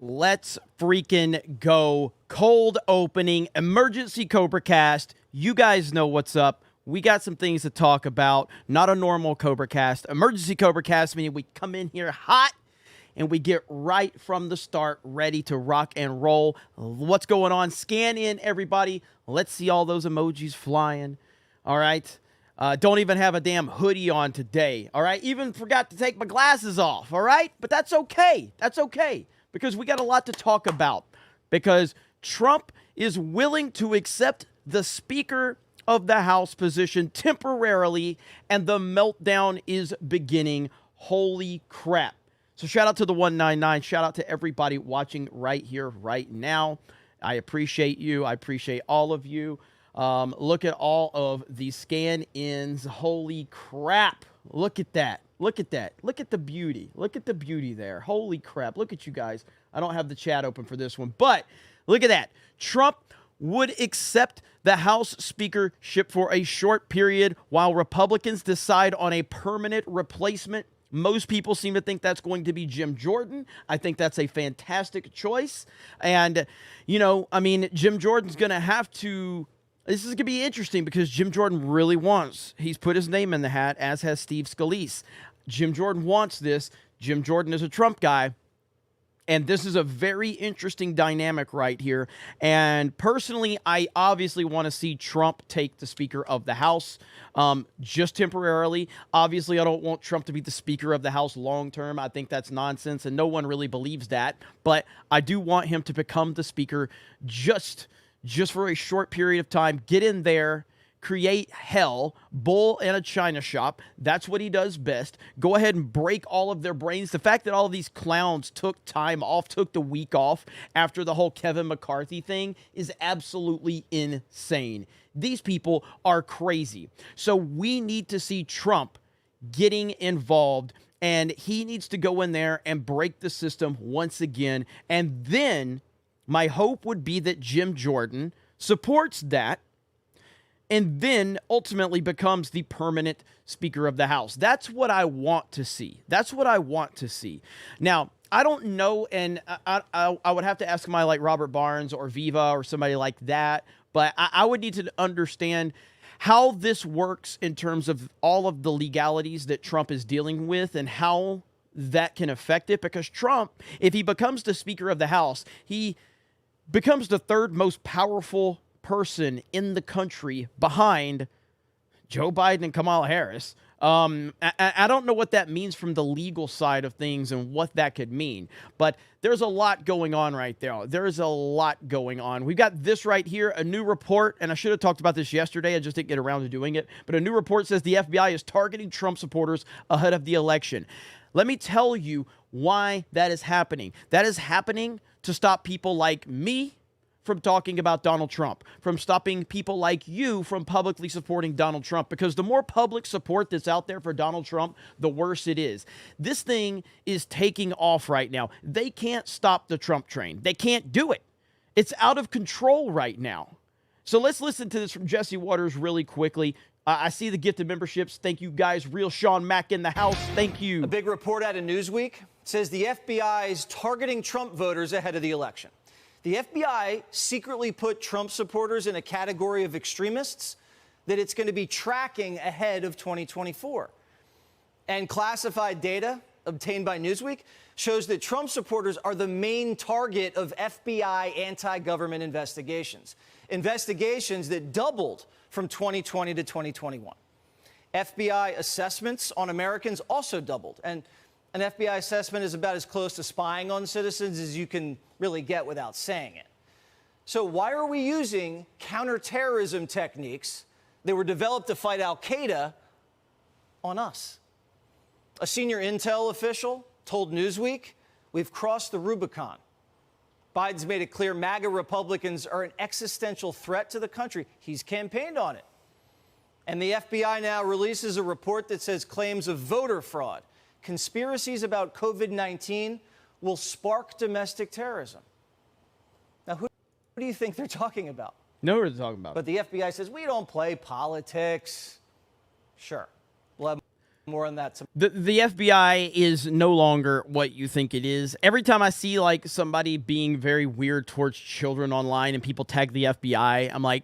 Let's freaking go. Cold opening, emergency CobraCast. You guys know what's up. We got some things to talk about. Not a normal CobraCast. Emergency CobraCast, meaning we come in here hot and we get right from the start ready to rock and roll. What's going on? Scan in, everybody. Let's see all those emojis flying. All right. Don't even have a damn hoodie on today. All right. Even forgot to take my glasses off. All right. But that's okay. That's okay. Because we got a lot to talk about. Because Trump is willing to accept the Speaker of the House position temporarily, and the meltdown is beginning. Holy crap. So shout out to the 199. Shout out to everybody watching right here, right now. I appreciate you. I appreciate all of you. Look at all of the scan-ins. Holy crap. Look at that. Look at that. Look at the beauty. Look at the beauty there. Holy crap. Look at you guys. I don't have the chat open for this one, but look at that. Trump would accept the House speakership for a short period while Republicans decide on a permanent replacement. Most people seem to think that's going to be Jim Jordan. I think that's a fantastic choice. And, you know, I mean, Jim Jordan's going to have to... This is going to be interesting because Jim Jordan really wants. He's put his name in the hat, as has Steve Scalise. Jim Jordan wants this. Jim Jordan is a Trump guy. And this is a very interesting dynamic right here. And personally, I obviously want to see Trump take the Speaker of the House just temporarily. Obviously, I don't want Trump to be the Speaker of the House long term. I think that's nonsense, and no one really believes that. But I do want him to become the Speaker just for a short period of time. Get in there. Create hell, bull in a china shop. That's what he does best. Go ahead and break all of their brains. The fact that all of these clowns took time off, took the week off after the whole Kevin McCarthy thing is absolutely insane. These people are crazy. So we need to see Trump getting involved, and he needs to go in there and break the system once again. And then my hope would be that Jim Jordan supports that, and then ultimately becomes the permanent Speaker of the House. That's what I want to see. That's what I want to see. Now, I don't know, and I would have to ask somebody like Robert Barnes or Viva or somebody like that, but I would need to understand how this works in terms of all of the legalities that Trump is dealing with and how that can affect it. Because Trump, if he becomes the Speaker of the House, he becomes the third most powerful person in the country behind Joe Biden and Kamala Harris. I don't know what that means from the legal side of things and what that could mean, but there's a lot going on right there. There's a lot going on. We've got this right here, a new report, and I should have talked about this yesterday. I just didn't get around to doing it, but a new report says the FBI is targeting Trump supporters ahead of the election. Let me tell you why that is happening. That is happening to stop people like me from talking about Donald Trump, from stopping people like you from publicly supporting Donald Trump, because the more public support that's out there for Donald Trump, the worse it is. This thing is taking off right now. They can't stop the Trump train. They can't do it. It's out of control right now. So let's listen to this from Jesse Waters really quickly. I see the gifted memberships. Thank you, guys. Real Sean Mack in the house. Thank you. A big report out of Newsweek says the FBI is targeting Trump voters ahead of the election. The FBI secretly put Trump supporters in a category of extremists that it's going to be tracking ahead of 2024. And classified data obtained by Newsweek shows that Trump supporters are the main target of FBI anti-government investigations. Investigations that doubled from 2020 to 2021. FBI assessments on Americans also doubled. And an FBI assessment is about as close to spying on citizens as you can really get without saying it. So why are we using counterterrorism techniques that were developed to fight al-Qaeda on us? A senior intel official told Newsweek, we've crossed the Rubicon. Biden's made it clear MAGA Republicans are an existential threat to the country. He's campaigned on it. And the FBI now releases a report that says claims of voter fraud, conspiracies about COVID-19 will spark domestic terrorism. Now, who do you think they're talking about? No, we're talking about. But the FBI says, we don't play politics. Sure. We'll have More on that. The FBI is no longer what you think it is. Every time I see like somebody being very weird towards children online and people tag the FBI, I'm like,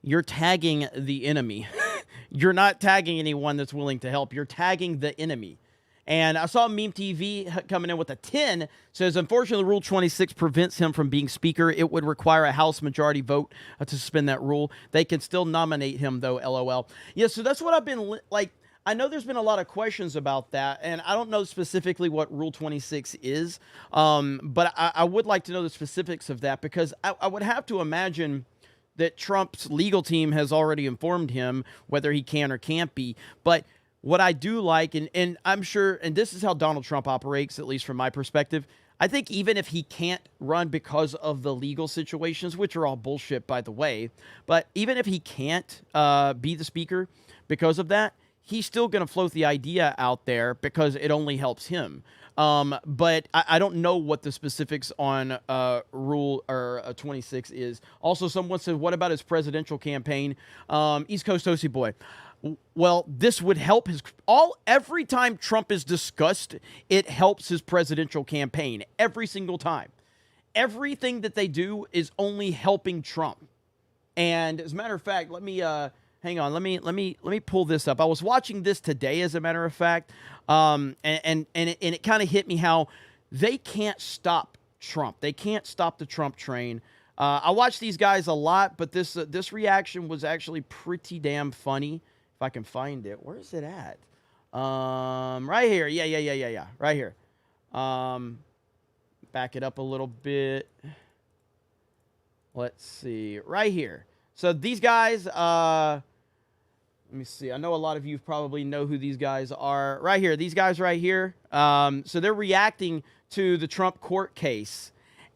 you're tagging the enemy. You're not tagging anyone that's willing to help. You're tagging the enemy. And I saw Meme TV coming in with a 10. Says, unfortunately, Rule 26 prevents him from being speaker. It would require a House majority vote to suspend that rule. They can still nominate him, though, LOL. Yeah, so that's what I've been, like, I know there's been a lot of questions about that, and I don't know specifically what Rule 26 is, but I would like to know the specifics of that, because I would have to imagine that Trump's legal team has already informed him whether he can or can't be. But what I do like, and I'm sure, and this is how Donald Trump operates, at least from my perspective, I think even if he can't run because of the legal situations, which are all bullshit, by the way, but even if he can't be the speaker because of that, he's still going to float the idea out there because it only helps him. But I don't know what the specifics on Rule 26 is. Also, someone said, what about his presidential campaign? East Coast Toasty Boy. Well, this would help every time Trump is discussed, it helps his presidential campaign every single time. Everything that they do is only helping Trump. And as a matter of fact, let me hang on. Let me pull this up. I was watching this today, as a matter of fact, and it kind of hit me how they can't stop Trump. They can't stop the Trump train. I watch these guys a lot, but this reaction was actually pretty damn funny. If I can find it, where is it at? Right here. Yeah. Right here. Back it up a little bit. Let's see. Right here. So these guys, let me see. I know a lot of you probably know who these guys are. Right here. These guys right here. So they're reacting to the Trump court case.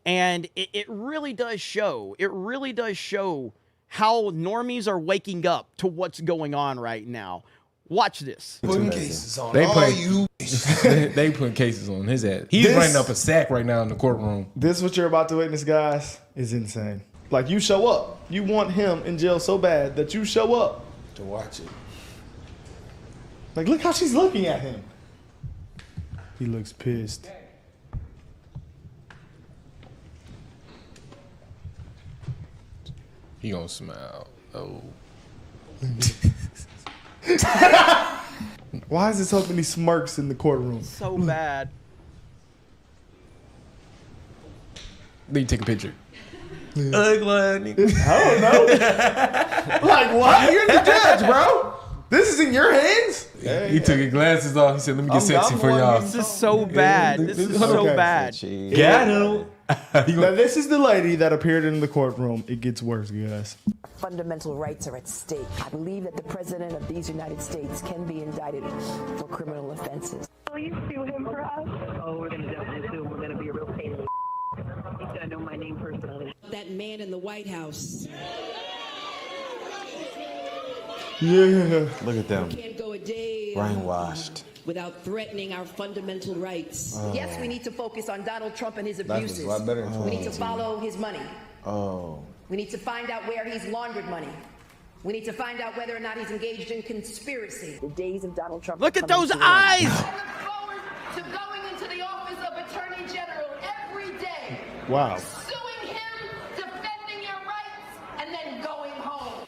And it really does show. It really does show how normies are waking up to what's going on right now. Watch this. Putting cases on They putting cases on his ass. He's writing up a sack right now in the courtroom. This what you're about to witness, guys, is insane. Like, you show up. You want him in jail so bad that you show up to watch it. Like, look how she's looking at him. He looks pissed. He gonna smile. Oh. Why is there so many smirks in the courtroom? So bad. Then you take a picture. Ugly nigga. I don't know. Like, what? You're the judge, bro. This is in your hands? He took his glasses off. He said, let me get sexy for y'all. This is so bad. This is so bad. Got him. Now, this is the lady that appeared in the courtroom. It gets worse, guys. Fundamental rights are at stake. I believe that the President of these United States can be indicted for criminal offenses. Will you sue him for us? Oh, we're going to definitely sue him. We're going to be a real pain in the He's going to know my name personally. That man in the White House. Yeah. Look at them. Can't go a day Brainwashed. without threatening our fundamental rights. Yes, we need to focus on Donald Trump and his That abuses. was a lot better than We need to 2018. follow his money. Oh. We need to find out where he's laundered money. We need to find out whether or not he's engaged in conspiracy. The days of Donald Trump. Look are at coming those to an eyes. end. I look forward to going into the office of Attorney General every day. Wow. Suing him, defending your rights, and then going home.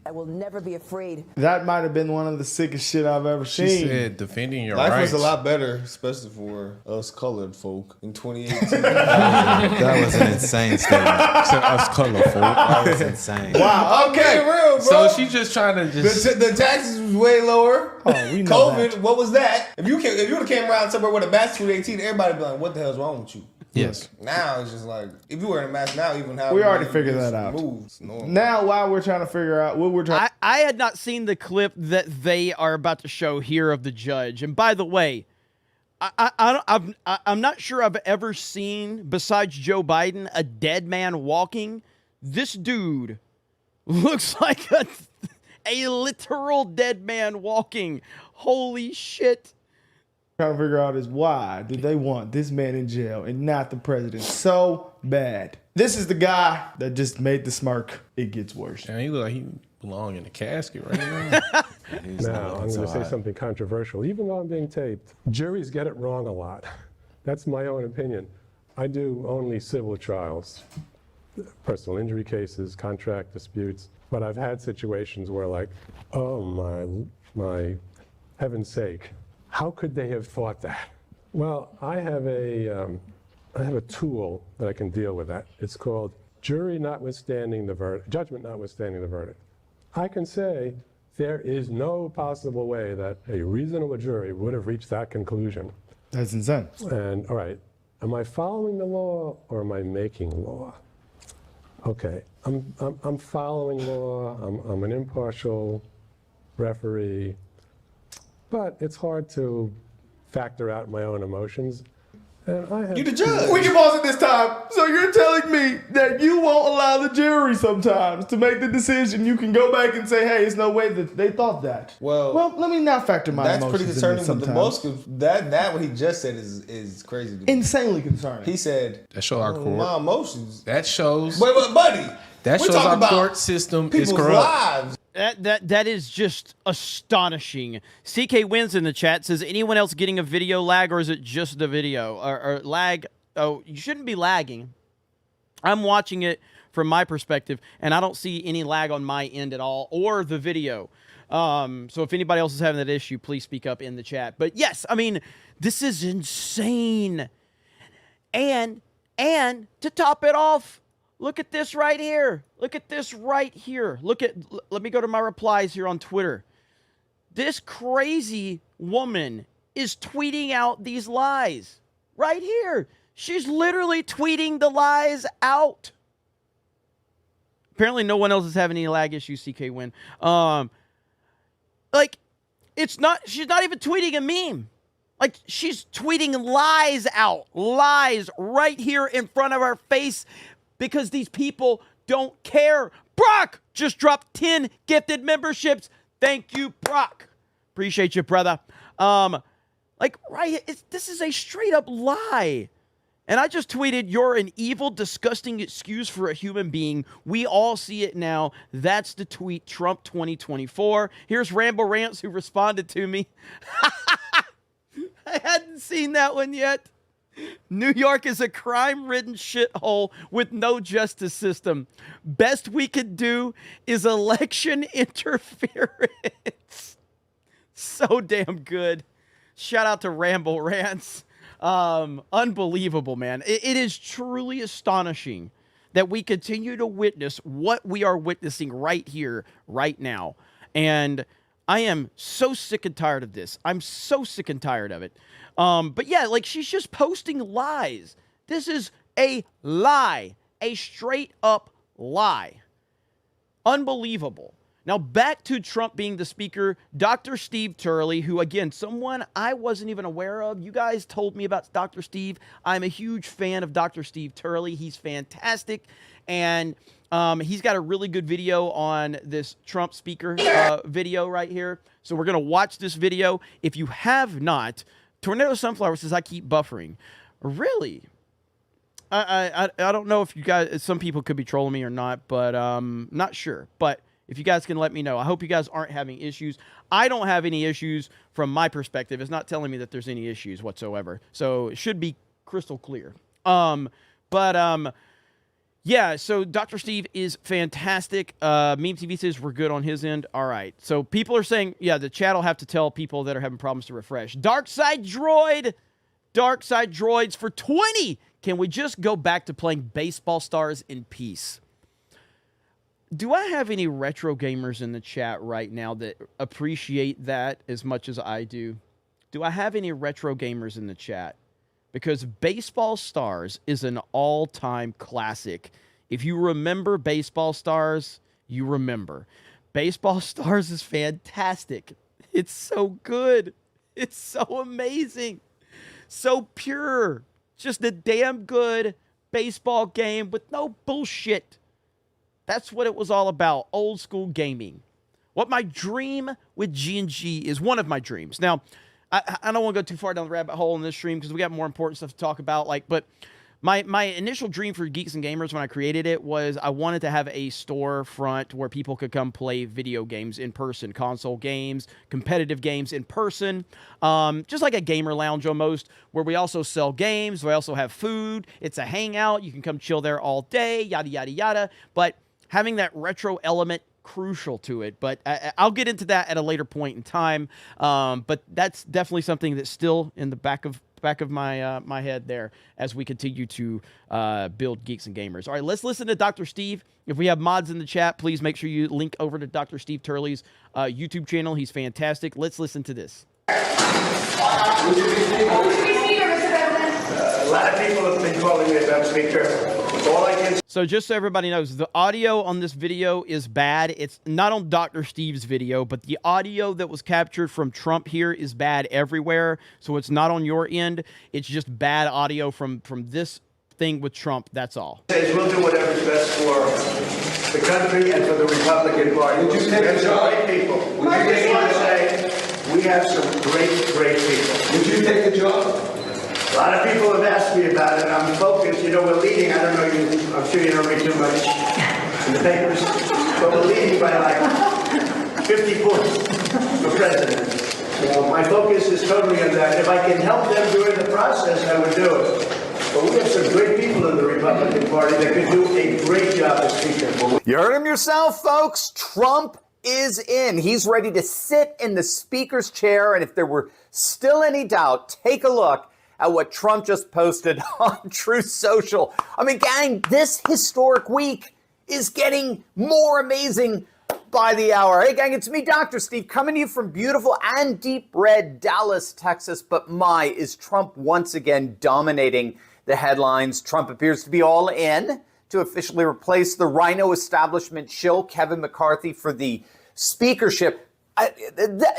I will never be afraid. That might have been one of the sickest shit I've ever She seen. said, defending your Life rights. was a lot better, especially for us colored folk in 2018. That was an insane statement. Said us colorful. That was insane. Wow, okay. Real, bro. So she's just trying to just... The taxes was way lower. Oh, we know COVID, that. what was that? If you would have came around somewhere with a mask 2018, everybody would be like, what the hell's wrong with you? Yes. Now it's just like, if you wear a mask now, even how We already figured that out. Moves, normal. Now, while we're trying to figure out what we're trying I had not seen the clip that they are about to show here of the judge. And by the way, I'm not sure I've ever seen, besides Joe Biden, a dead man walking. This dude looks like a literal dead man walking. Holy shit. to figure out is why did they want this man in jail and not the president so bad? This is the guy that just made the smirk. It gets worse. And he look like he belong in a casket right now. Now, I'm going to say something controversial, even though I'm being taped. Juries get it wrong a lot. That's my own opinion. I do only civil trials, personal injury cases, contract disputes, but I've had situations where like, oh my heaven's sake, how could they have thought that? Well, I have a tool that I can deal with that. It's called jury notwithstanding the verdict, judgment notwithstanding the verdict. I can say there is no possible way that a reasonable jury would have reached that conclusion. That's insane. And all right, am I following the law or am I making law? Okay, I'm following law. I'm an impartial referee, but it's hard to factor out my own emotions. And I have You the judge. We can pause it this time. So you're telling me that you won't allow the jury sometimes to make the decision. You can go back and say, hey, it's no way that they thought that. Well, let me not factor my that's emotions pretty concerning. in But this the sometimes. most that what he just said is crazy. To me. Insanely concerning. He said That shows our court. my emotions. That shows. Wait, buddy. That we're shows talking our about court system is people's corrupt. lives. That is just astonishing. CK Wins in the chat says, anyone else getting a video lag, or is it just the video? Or lag? Oh, you shouldn't be lagging. I'm watching it from my perspective, and I don't see any lag on my end at all, or the video. So if anybody else is having that issue, please speak up in the chat. But yes, I mean, this is insane. And to top it off, look at this right here. Look at this right here. Let me go to my replies here on Twitter. This crazy woman is tweeting out these lies right here. She's literally tweeting the lies out. Apparently no one else is having any lag issues, CK Win. Like, she's not even tweeting a meme. Like, she's tweeting lies out. Lies right here in front of our face because these people don't care. Brock just dropped 10 gifted memberships. Thank you, Brock. Appreciate you, brother. This is a straight up lie. And I just tweeted, you're an evil, disgusting excuse for a human being. We all see it now. That's the tweet, Trump 2024. Here's Rambo Rants who responded to me. I hadn't seen that one yet. New York is a crime-ridden shithole with no justice system. Best we could do is election interference. So damn good. Shout out to Rambo Rants. Unbelievable, man. It is truly astonishing that we continue to witness what we are witnessing right here, right now. And I am so sick and tired of this. I'm so sick and tired of it. But yeah, like, she's just posting lies. This is a lie. A straight up lie. Unbelievable. Now, back to Trump being the speaker, Dr. Steve Turley, who, again, someone I wasn't even aware of. You guys told me about Dr. Steve. I'm a huge fan of Dr. Steve Turley. He's fantastic. And he's got a really good video on this Trump speaker video right here. So we're going to watch this video. If you have not, Tornado Sunflower says, I keep buffering. Really? I don't know if you guys, some people could be trolling me or not, but not sure. But if you guys can let me know. I hope you guys aren't having issues. I don't have any issues from my perspective. It's not telling me that there's any issues whatsoever. So it should be crystal clear. Yeah, so Dr. Steve is fantastic. Meme TV says we're good on his end. All right. So people are saying, yeah, the chat will have to tell people that are having problems to refresh. Dark Side Droids for 20. Can we just go back to playing baseball stars in peace? Do I have any retro gamers in the chat right now that appreciate that as much as I do? Do I have any retro gamers in the chat? Because Baseball Stars is an all-time classic. If you remember Baseball Stars, you remember. Baseball Stars is fantastic. It's so good. It's so amazing. So pure. Just a damn good baseball game with no bullshit. That's what it was all about, old school gaming. What my dream with G&G is, one of my dreams. Now, I don't want to go too far down the rabbit hole in this stream because we got more important stuff to talk about. But my initial dream for Geeks and Gamers when I created it was I wanted to have a storefront where people could come play video games in person, console games, competitive games in person, just like a gamer lounge almost, where we also sell games, we also have food, it's a hangout, you can come chill there all day, yada, yada, yada, but having that retro element crucial to it, but I'll get into that at a later point in time, but that's definitely something that's still in the back of my my head there as we continue to build Geeks and Gamers. All right, let's listen to Dr. Steve. If we have mods in the chat, please make sure you link over to Dr. Steve Turley's YouTube channel. He's fantastic. Let's listen to this. A lot of people have been calling me about Speaker. So just so everybody knows, the audio on this video is bad. It's not on Dr. Steve's video, but the audio that was captured from Trump here is bad everywhere. So it's not on your end. It's just bad audio from this thing with Trump. That's all. We'll do whatever's best for the country and for the Republican Party. Would you take the job? Great people. Would you take the job? We have some great people. Would you take the job? A lot of people have asked me about it. I'm focused. You know, we're leading. I don't know you. I'm sure you don't read too much in the papers, but we're leading by like 50 points for president. So my focus is totally on that. If I can help them during the process, I would do it. But we have some great people in the Republican Party that could do a great job as Speaker. You heard him yourself, folks. Trump is in. He's ready to sit in the Speaker's chair. And if there were still any doubt, take a look at what Trump just posted on Truth Social. I mean, gang, this historic week is getting more amazing by the hour. Hey, gang, it's me, Dr. Steve, coming to you from beautiful and deep red Dallas, Texas. But my, is Trump once again dominating the headlines. Trump appears to be all in to officially replace the Rhino establishment shill, Kevin McCarthy, for the speakership.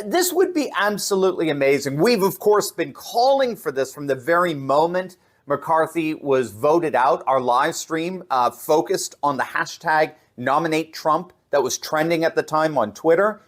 This would be absolutely amazing. We've, of course, been calling for this from the very moment McCarthy was voted out. Our live stream focused on the hashtag Nominate Trump that was trending at the time on Twitter.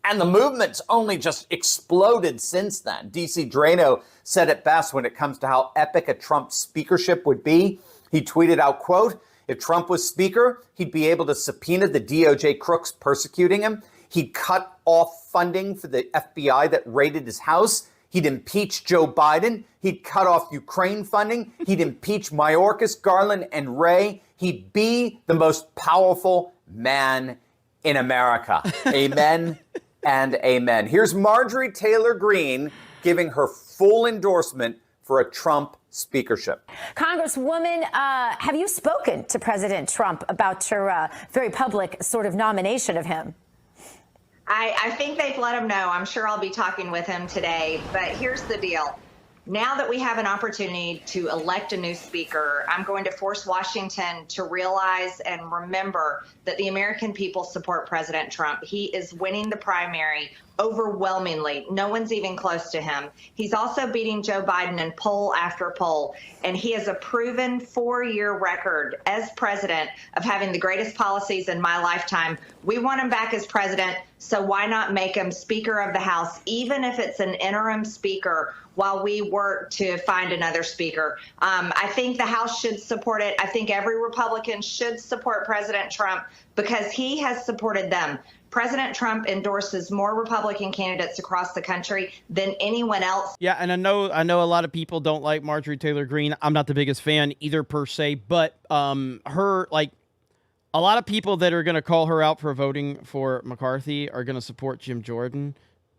And the movement's only just exploded since then. DC Drano said it best when it comes to how epic a Trump speakership would be. He tweeted out, quote, "If Trump was speaker, he'd be able to subpoena the DOJ crooks persecuting him. He'd cut off funding for the FBI that raided his house. He'd impeach Joe Biden. He'd cut off Ukraine funding. He'd impeach Mayorkas, Garland, and Wray. He'd be the most powerful man in America." Amen and amen. Here's Marjorie Taylor Greene giving her full endorsement for a Trump speakership. Congresswoman, have you spoken to President Trump about your very public sort of nomination of him? I think they've let him know. I'm sure I'll be talking with him today. But here's the deal. Now that we have an opportunity to elect a new speaker, I'm going to force Washington to realize and remember that the American people support President Trump. He is winning the primary overwhelmingly. No one's even close to him. He's also beating Joe Biden in poll after poll. And he has a proven 4-year record as president of having the greatest policies in my lifetime. We want him back as president, so why not make him Speaker of the House, even if it's an interim speaker, while we work to find another speaker. I think the House should support it. I think every Republican should support President Trump because he has supported them. President Trump endorses more Republican candidates across the country than anyone else. Yeah, and I know a lot of people don't like Marjorie Taylor Greene. I'm not the biggest fan either per se, but her, like, a lot of people that are going to call her out for voting for McCarthy are going to support Jim Jordan.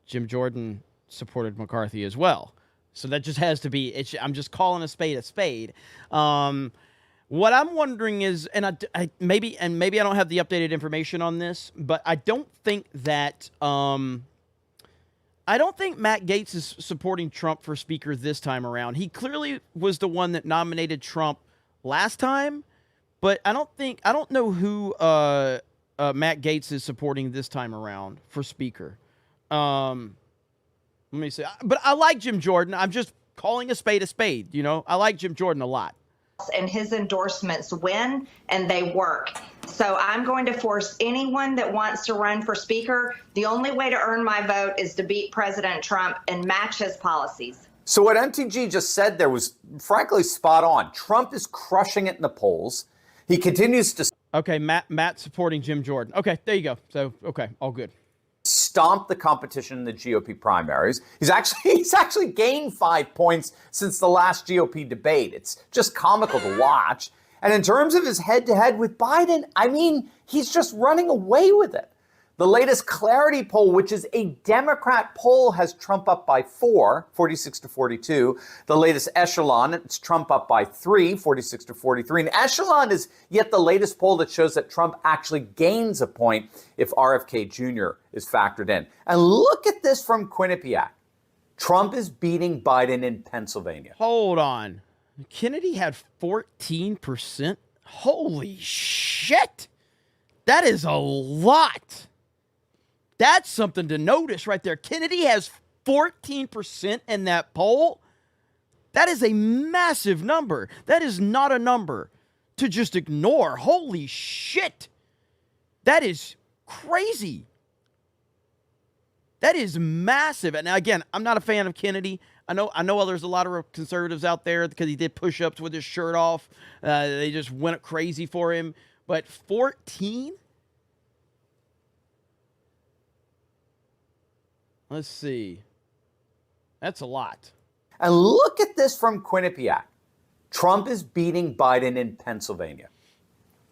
Jim Jordan supported McCarthy as well. So that just has to be, I'm just calling a spade a spade. What I'm wondering is, and maybe I don't have the updated information on this, but I don't think that Matt Gaetz is supporting Trump for speaker this time around. He clearly was the one that nominated Trump last time, but I don't know who Matt Gaetz is supporting this time around for speaker. Let me see. But I like Jim Jordan. I'm just calling a spade, you know? I like Jim Jordan a lot. And his endorsements win and they work. So I'm going to force anyone that wants to run for speaker. The only way to earn my vote is to beat President Trump and match his policies. So what MTG just said there was frankly spot on. Trump is crushing it in the polls. He continues to Okay, Matt supporting Jim Jordan. Okay, there you go. So, okay, all good. stomp the competition in the GOP primaries. He's actually gained 5 points since the last GOP debate. It's just comical to watch. And in terms of his head-to-head with Biden, I mean, he's just running away with it. The latest Clarity poll, which is a Democrat poll, has Trump up by 4, 46 to 42. The latest Echelon, it's Trump up by 3, 46 to 43. And Echelon is yet the latest poll that shows that Trump actually gains a point if RFK Jr. is factored in. And look at this from Quinnipiac. Trump is beating Biden in Pennsylvania. Hold on. Kennedy had 14%? Holy shit! That is a lot. That's something to notice right there. Kennedy has 14% in that poll. That is a massive number. That is not a number to just ignore. Holy shit. That is crazy. That is massive. And again, I'm not a fan of Kennedy. I know there's a lot of conservatives out there because he did push-ups with his shirt off. They just went crazy for him. But 14? Let's see. That's a lot. And look at this from Quinnipiac. Trump is beating Biden in Pennsylvania.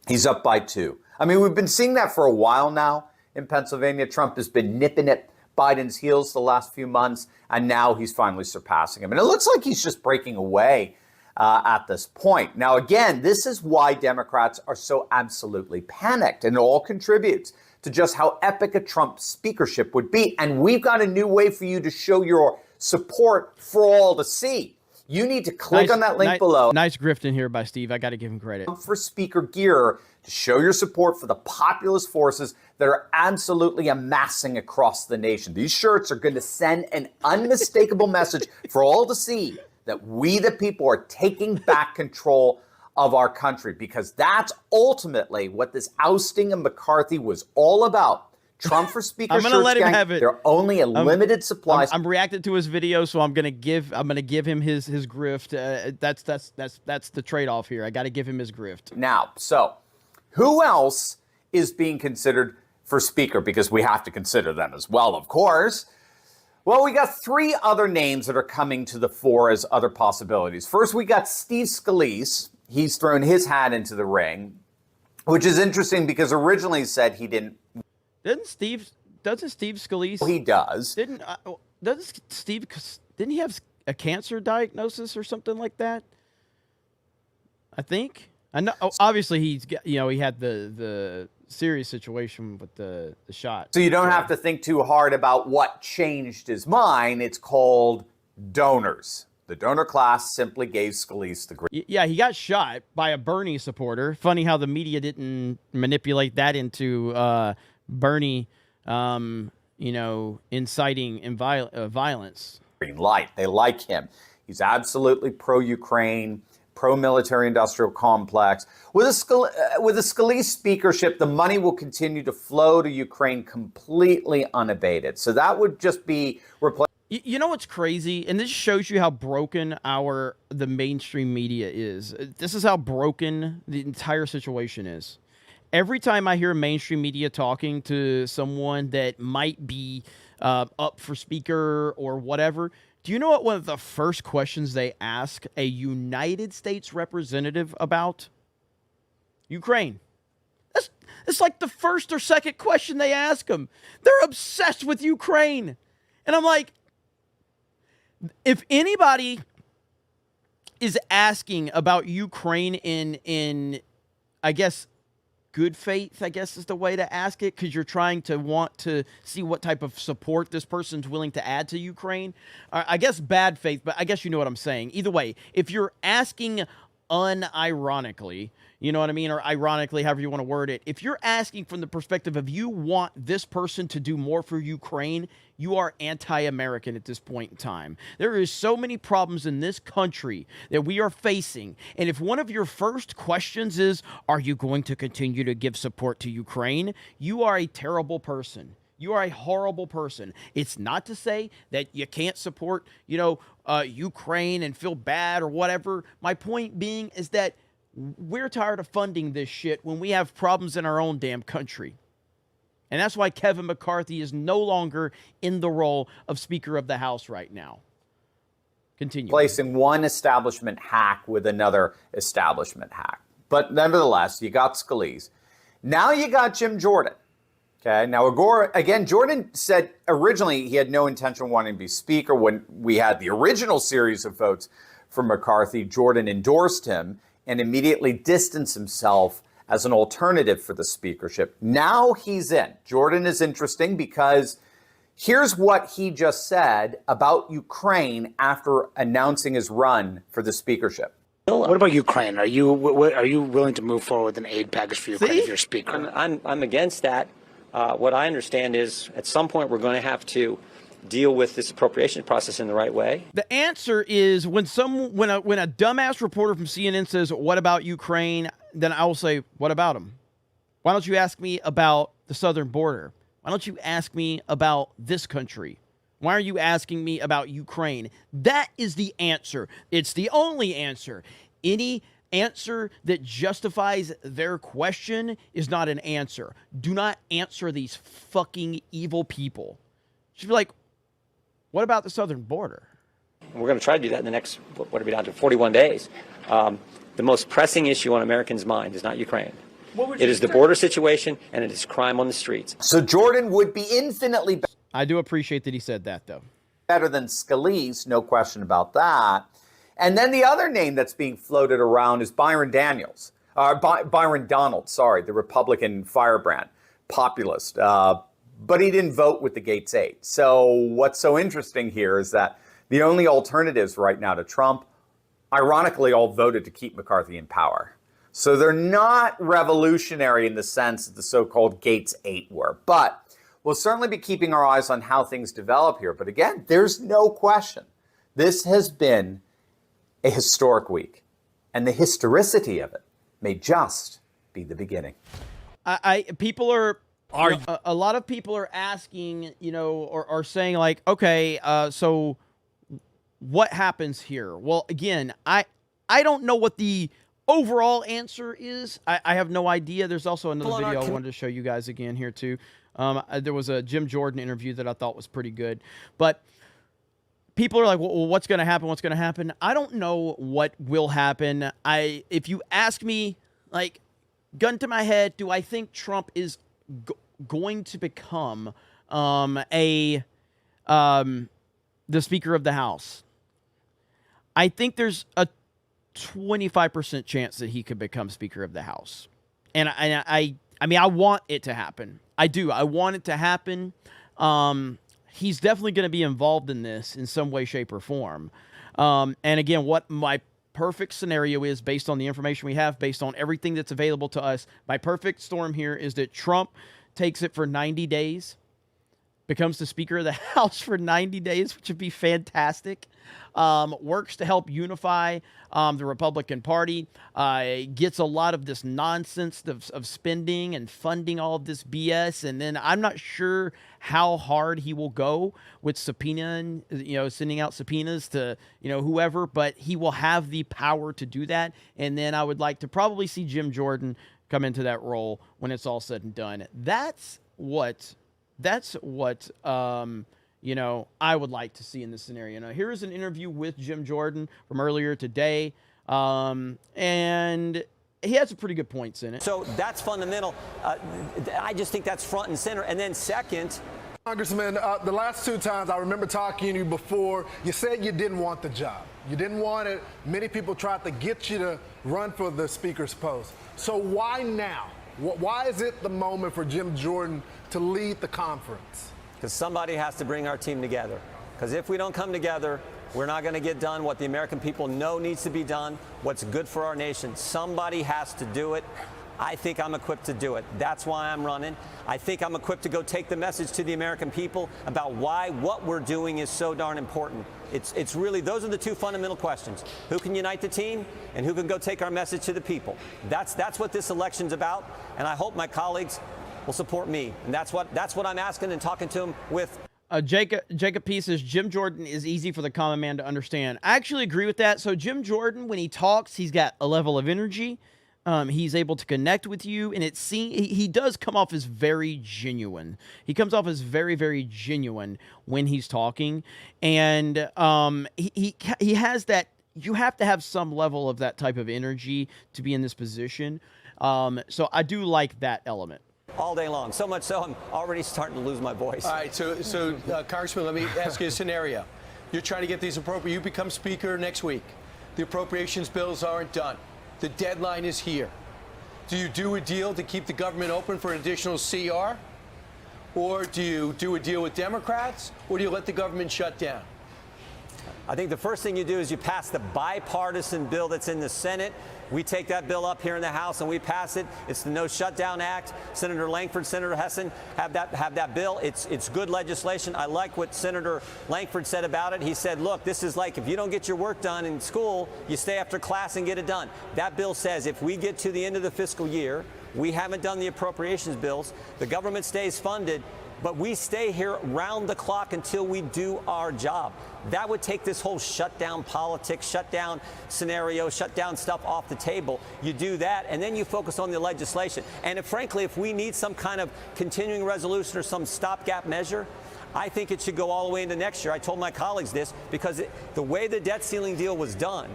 He's up by 2. I mean, we've been seeing that for a while now in Pennsylvania. Trump has been nipping at Biden's heels the last few months, and now he's finally surpassing him. And it looks like he's just breaking away at this point. Now, again, this is why Democrats are so absolutely panicked, and it all contributes to just how epic a Trump speakership would be. And we've got a new way for you to show your support for all to see. You need to click on that link below. Nice grift in here by Steve. I got to give him credit. For speaker gear to show your support for the populist forces that are absolutely amassing across the nation. These shirts are going to send an unmistakable message for all to see that we, the people, are taking back control of our country, because that's ultimately what this ousting of McCarthy was all about. Trump for Speaker. I'm gonna let him have it. There are only a limited supply. I'm reacting to his video, so I'm gonna give him his grift. That's the trade-off here. I got to give him his grift. Now, so who else is being considered for Speaker? Because we have to consider them as well, of course. Well, we got 3 other names that are coming to the fore as other possibilities. First, we got Steve Scalise. He's thrown his hat into the ring, which is interesting because originally he said he didn't. Doesn't Steve Scalise? He does. Didn't he have a cancer diagnosis or something like that? I think. I know. Obviously, he had the serious situation with the shot. So you don't have to think too hard about what changed his mind. It's called donors. The donor class simply gave Scalise the green. Yeah, he got shot by a Bernie supporter. Funny how the media didn't manipulate that into Bernie, inciting violence. Green light. They like him. He's absolutely pro-Ukraine, pro-military industrial complex. With a Scalise speakership, the money will continue to flow to Ukraine completely unabated. So that would just be replaced. You know what's crazy? And this shows you how broken the mainstream media is. This is how broken the entire situation is. Every time I hear mainstream media talking to someone that might be up for speaker or whatever, do you know what one of the first questions they ask a United States representative about? Ukraine. It's like the first or second question they ask them. They're obsessed with Ukraine. And I'm like, if anybody is asking about Ukraine in I guess, good faith, I guess is the way to ask it, because you're trying to want to see what type of support this person's willing to add to Ukraine. I guess bad faith, but I guess you know what I'm saying. Either way, if you're asking unironically, you know what I mean, or ironically, however you want to word it, if you're asking from the perspective of you want this person to do more for Ukraine, you are anti-American at this point in time. There is so many problems in this country that we are facing, and if one of your first questions is, are you going to continue to give support to Ukraine? You are a terrible person. You are a horrible person. It's not to say that you can't support, Ukraine and feel bad or whatever. My point being is that we're tired of funding this shit when we have problems in our own damn country. And that's why Kevin McCarthy is no longer in the role of Speaker of the House right now. Continue. Placing one establishment hack with another establishment hack. But nevertheless, you got Scalise. Now you got Jim Jordan. Okay. Now, again, Jordan said originally he had no intention of wanting to be Speaker. When we had the original series of votes for McCarthy, Jordan endorsed him and immediately distanced himself as an alternative for the speakership. Now he's in. Jordan is interesting because here's what he just said about Ukraine after announcing his run for the speakership. What about Ukraine? Are you willing to move forward with an aid package for Ukraine if you're Speaker? I'm against that. What I understand is at some point we're going to have to deal with this appropriation process in the right way. The answer is when a dumbass reporter from CNN says, "What about Ukraine?" then I will say, "What about them? Why don't you ask me about the southern border? Why don't you ask me about this country? Why are you asking me about Ukraine?" That is the answer. It's the only answer. Any answer that justifies their question is not an answer. Do not answer these fucking evil people. She'd be like, "What about the southern border?" We're going to try to do that in the next, what are we down to, 41 days. The most pressing issue on Americans' mind is not Ukraine. It is the border situation, and it is crime on the streets. So Jordan would be infinitely better. I do appreciate that he said that, though. Better than Scalise, no question about that. And then the other name that's being floated around is Byron Donald, the Republican firebrand, populist. But he didn't vote with the Gates 8. So what's so interesting here is that the only alternatives right now to Trump, ironically, all voted to keep McCarthy in power. So they're not revolutionary in the sense that the so-called Gates 8 were. But we'll certainly be keeping our eyes on how things develop here. But again, there's no question. This has been a historic week. And the historicity of it may just be the beginning. People are a lot of people are asking, or saying like, okay, so what happens here? Well, again, I don't know what the overall answer is. I have no idea. There's also another video I wanted to show you guys again here too. There was a Jim Jordan interview that I thought was pretty good, but people are like, well, what's going to happen? What's going to happen? I don't know what will happen. If you ask me, like, gun to my head, do I think Trump is going to become the Speaker of the House? I think there's a 25% chance that he could become Speaker of the House. And I mean, I want it to happen. I do. I want it to happen. He's definitely going to be involved in this in some way, shape, or form. And again, what my perfect scenario is, based on the information we have, based on everything that's available to us, my perfect storm here is that Trump takes it for 90 days, becomes the Speaker of the House for 90 days, which would be fantastic. Works to help unify the Republican Party, gets a lot of this nonsense of spending and funding all of this BS, and then I'm not sure how hard he will go with sending out subpoenas to whoever, but he will have the power to do that. And then I would like to probably see Jim Jordan come into that role when it's all said and done. That's what I would like to see in this scenario. Now, here is an interview with Jim Jordan from earlier today, and he had some pretty good points in it. So that's fundamental. I just think that's front and center. And then second, Congressman, the last two times I remember talking to you before, you said you didn't want the job. You didn't want it. Many people tried to get you to run for the Speaker's post. So why now? Why is it the moment for Jim Jordan to lead the conference? Because somebody has to bring our team together. Because if we don't come together, we're not going to get done what the American people know needs to be done, what's good for our nation. Somebody has to do it. I think I'm equipped to do it. That's why I'm running. I think I'm equipped to go take the message to the American people about why what we're doing is so darn important. It's really, those are the two fundamental questions. Who can unite the team, and who can go take our message to the people? That's what this election's about, and I hope my colleagues will support me. And that's what I'm asking and talking to him with. Jacob P says Jim Jordan is easy for the common man to understand. I actually agree with that. So Jim Jordan, when he talks, he's got a level of energy. He's able to connect with you, and he does come off as very genuine. He comes off as very, very genuine when he's talking, and he has that. You have to have some level of that type of energy to be in this position. So I do like that element. All day long, so much so I'm already starting to lose my voice. All right, so Congressman, let me ask you a scenario. You're trying to get these you become Speaker next week. The appropriations bills aren't done. The deadline is here. Do you do a deal to keep the government open for an additional CR? Or do you do a deal with Democrats? Or do you let the government shut down? I think the first thing you do is you pass the bipartisan bill that's in the Senate. We take that bill up here in the House and we pass it. It's the No Shutdown Act. Senator Langford, Senator Hessen have that bill. It's good legislation. I like what Senator Langford said about it. He said, look, this is like if you don't get your work done in school, you stay after class and get it done. That bill says if we get to the end of the fiscal year, we haven't done the appropriations bills, the government stays funded, but we stay here round the clock until we do our job. That would take this whole shutdown politics, shutdown scenario, shutdown stuff off the table. You do that, and then you focus on the legislation. And frankly, if we need some kind of continuing resolution or some stopgap measure, I think it should go all the way into next year. I told my colleagues this because the way the debt ceiling deal was done,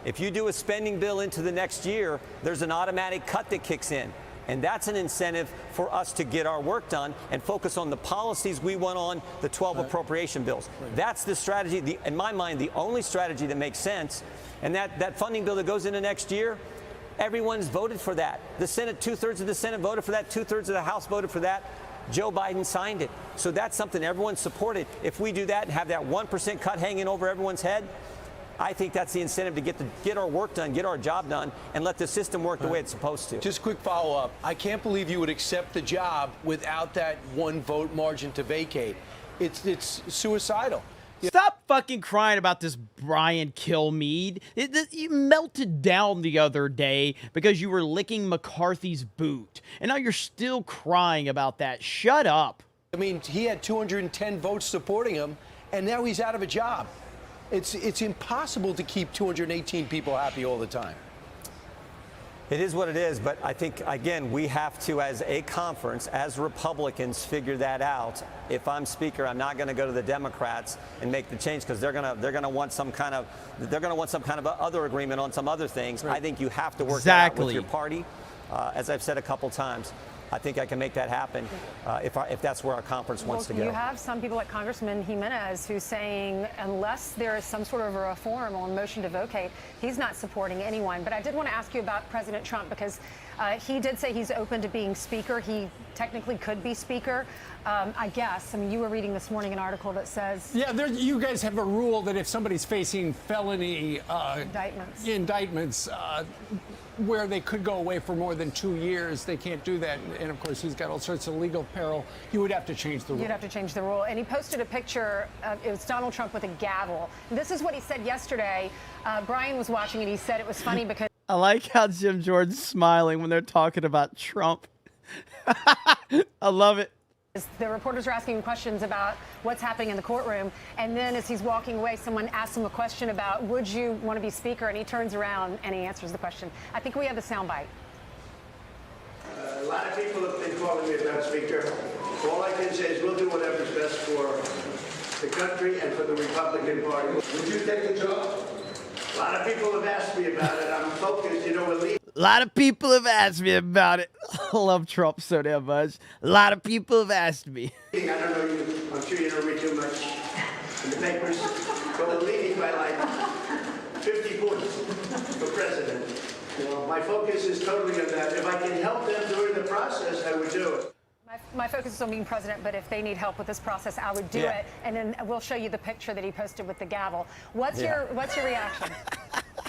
if you do a spending bill into the next year, there's an automatic cut that kicks in. And that's an incentive for us to get our work done and focus on the policies we want on the 12 appropriation bills. That's the strategy, in my mind, the only strategy that makes sense. And that funding bill that goes into next year, everyone's voted for that. The Senate, 2/3 of the Senate voted for that, 2/3 of the House voted for that. Joe Biden signed it. So that's something everyone supported. If we do that and have that 1% cut hanging over everyone's head, I think that's the incentive to get our work done, get our job done, and let the system work the way it's supposed to. Just quick follow-up. I can't believe you would accept the job without that one vote margin to vacate. It's suicidal. Stop fucking crying about this Brian Kilmeade. You melted down the other day because you were licking McCarthy's boot. And now you're still crying about that. Shut up. I mean, he had 210 votes supporting him, and now he's out of a job. It's impossible to keep 218 people happy all the time. It is what it is, but I think, again, we have to, as a conference, as Republicans, figure that out. If I'm Speaker, I'm not going to go to the Democrats and make the change because they're going to want some kind of other agreement on some other things. Right. I think you have to work that out with your party. As I've said a couple times, I think I can make that happen if that's where our conference wants to go. You have some people like Congressman Jimenez who's saying unless there is some sort of a reform or a motion to vacate, he's not supporting anyone. But I did want to ask you about President Trump because he did say he's open to being Speaker. He technically could be Speaker, I guess. I mean, you were reading this morning an article that says... Yeah, you guys have a rule that if somebody's facing felony indictments where they could go away for more than 2 years, they can't do that. And of course, he's got all sorts of legal peril. You would have to change the rule. You'd have to change the rule. And he posted a picture. It was Donald Trump with a gavel. This is what he said yesterday. Brian was watching it. He said it was funny because... I like how Jim Jordan's smiling when they're talking about Trump. I love it. The reporters are asking him questions about what's happening in the courtroom, and then as he's walking away, someone asks him a question about, would you want to be Speaker? And he turns around and he answers the question. I think we have the soundbite. A lot of people have been calling me about Speaker. All I can say is we'll do whatever's best for the country and for the Republican Party. Would you take the job? A lot of people have asked me about it. I'm focused, we're leading. A lot of people have asked me about it. I love Trump so damn much. A lot of people have asked me. I don't know you. I'm sure you don't read too much in the papers. But we're leading by like 50 points for president. My focus is totally on that. If I can help them during the process, I would do it. My focus is on being president, but if they need help with this process, I would do it. And then we'll show you the picture that he posted with the gavel. What's your reaction?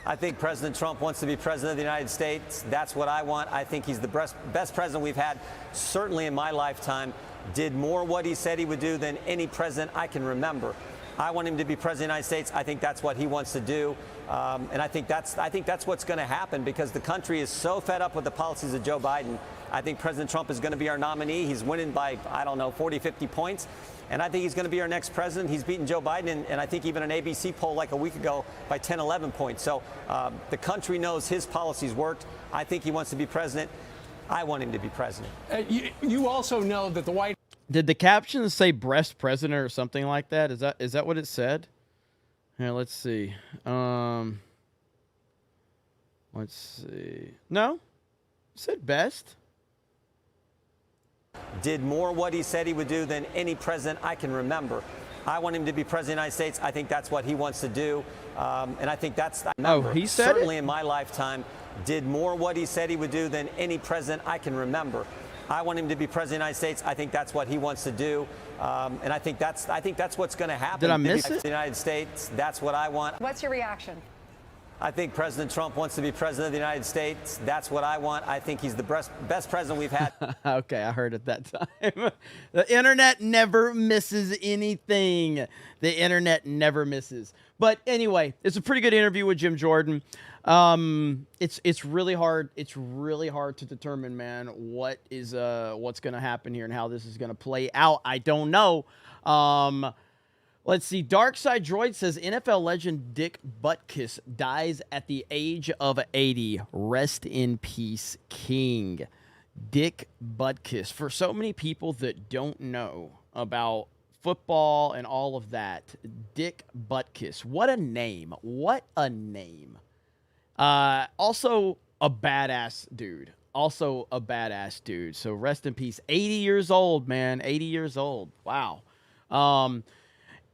I think President Trump wants to be president of the United States. That's what I want. I think he's the best president we've had, certainly in my lifetime. Did more what he said he would do than any president I can remember. I want him to be president of the United States. I think that's what he wants to do. And I think that's what's going to happen because the country is so fed up with the policies of Joe Biden. I think President Trump is going to be our nominee. He's winning by, 40, 50 points. And I think he's going to be our next president. He's beaten Joe Biden, and I think even an ABC poll like a week ago by 10, 11 points. So the country knows his policies worked. I think he wants to be president. I want him to be president. You also know that the White Did the caption say breast president or something like that? Is that what it said? Here, let's see. Let's see. No, it said best. Did more what he said he would do than any president I can remember. I want him to be president of the United States. I think that's what he wants to do. And I think that's, he said certainly it? in my lifetime, did more what he said he would do than any president I can remember. I want him to be president of the United States. I think that's what he wants to do. And I think that's what's going to happen. Did I miss to be it? the United States. That's what I want. What's your reaction? I think President Trump wants to be president of the United States. That's what I want. I think he's the best president we've had. Okay, I heard it that time. The internet never misses anything. The internet never misses. But anyway, it's a pretty good interview with Jim Jordan. It's really hard. It's really hard to determine, man, what's going to happen here and how this is going to play out. I don't know. Let's see. Darkside Droid says NFL legend Dick Butkus dies at the age of 80. Rest in peace, King. Dick Butkus. For so many people that don't know about football and all of that, Dick Butkus. What a name. What a name. Also a badass dude. So rest in peace. 80 years old, man. 80 years old. Wow.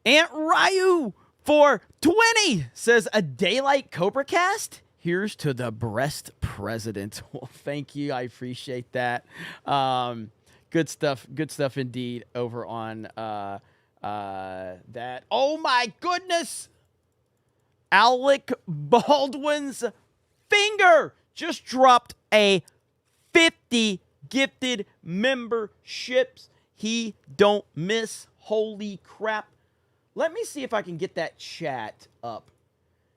Aunt Ryu for 20 says a daylight CobraCast. Here's to the breast president. Well, thank you. I appreciate that. Good stuff. Good stuff indeed over on that. Oh my goodness. Alec Baldwin's finger just dropped a 50 gifted memberships. He don't miss. Holy crap. Let me see if I can get that chat up.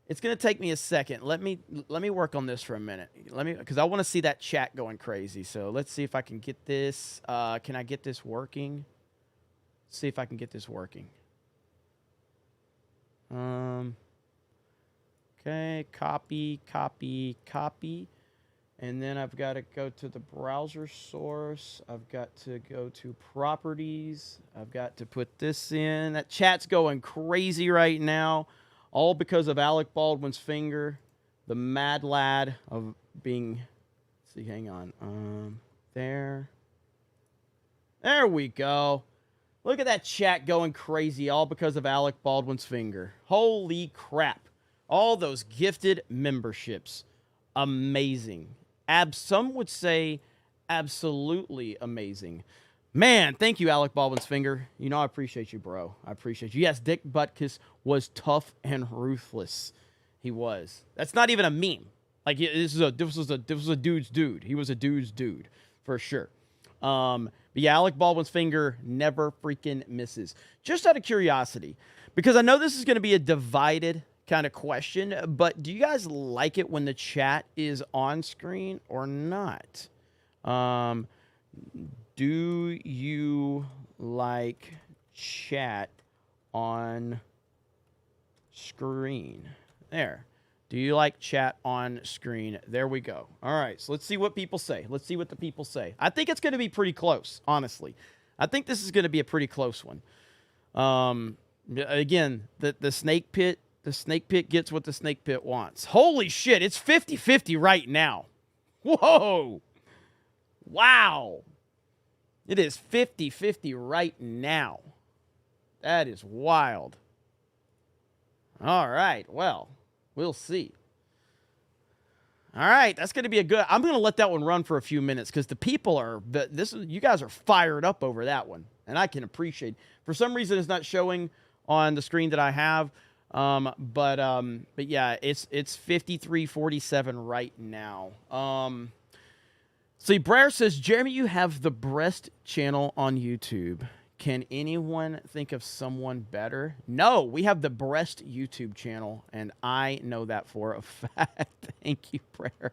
It's going to take me a second. Let me work on this for a minute. Because I want to see that chat going crazy. So let's see if I can get this. Can I get this working? Let's see if I can get this working. Okay, copy. And then I've got to go to the browser source. I've got to go to properties. I've got to put this in. That chat's going crazy right now, all because of Alec Baldwin's finger, the mad lad of being, let's see, hang on. There we go. Look at that chat going crazy, all because of Alec Baldwin's finger. Holy crap. All those gifted memberships. Amazing. Some would say absolutely amazing. Man, thank you, Alec Baldwin's finger. You know I appreciate you, bro. I appreciate you. Yes, Dick Butkus was tough and ruthless. He was. That's not even a meme. Like, this was a dude's dude. He was a dude's dude, for sure. But yeah, Alec Baldwin's finger never freaking misses. Just out of curiosity, because I know this is going to be a divided kind of question, but do you guys like it when the chat is on screen or not? Do you like chat on screen? There. Do you like chat on screen? There we go. All right, so let's see what people say. Let's see what the people say. I think it's going to be pretty close, honestly. I think this is going to be a pretty close one. Again, the snake pit. The snake pit gets what the snake pit wants. Holy shit, it's 50-50 right now. Whoa. Wow. It is 50-50 right now. That is wild. All right, well, we'll see. All right, that's going to be a good. I'm going to let that one run for a few minutes because the people are you guys are fired up over that one, and I can appreciate. For some reason it's not showing on the screen that I have. But yeah, it's 53-47 right now. See, Brer says, Jeremy, you have the breast channel on YouTube. Can anyone think of someone better? No, we have the Breast YouTube channel, and I know that for a fact. Thank you, Prayer.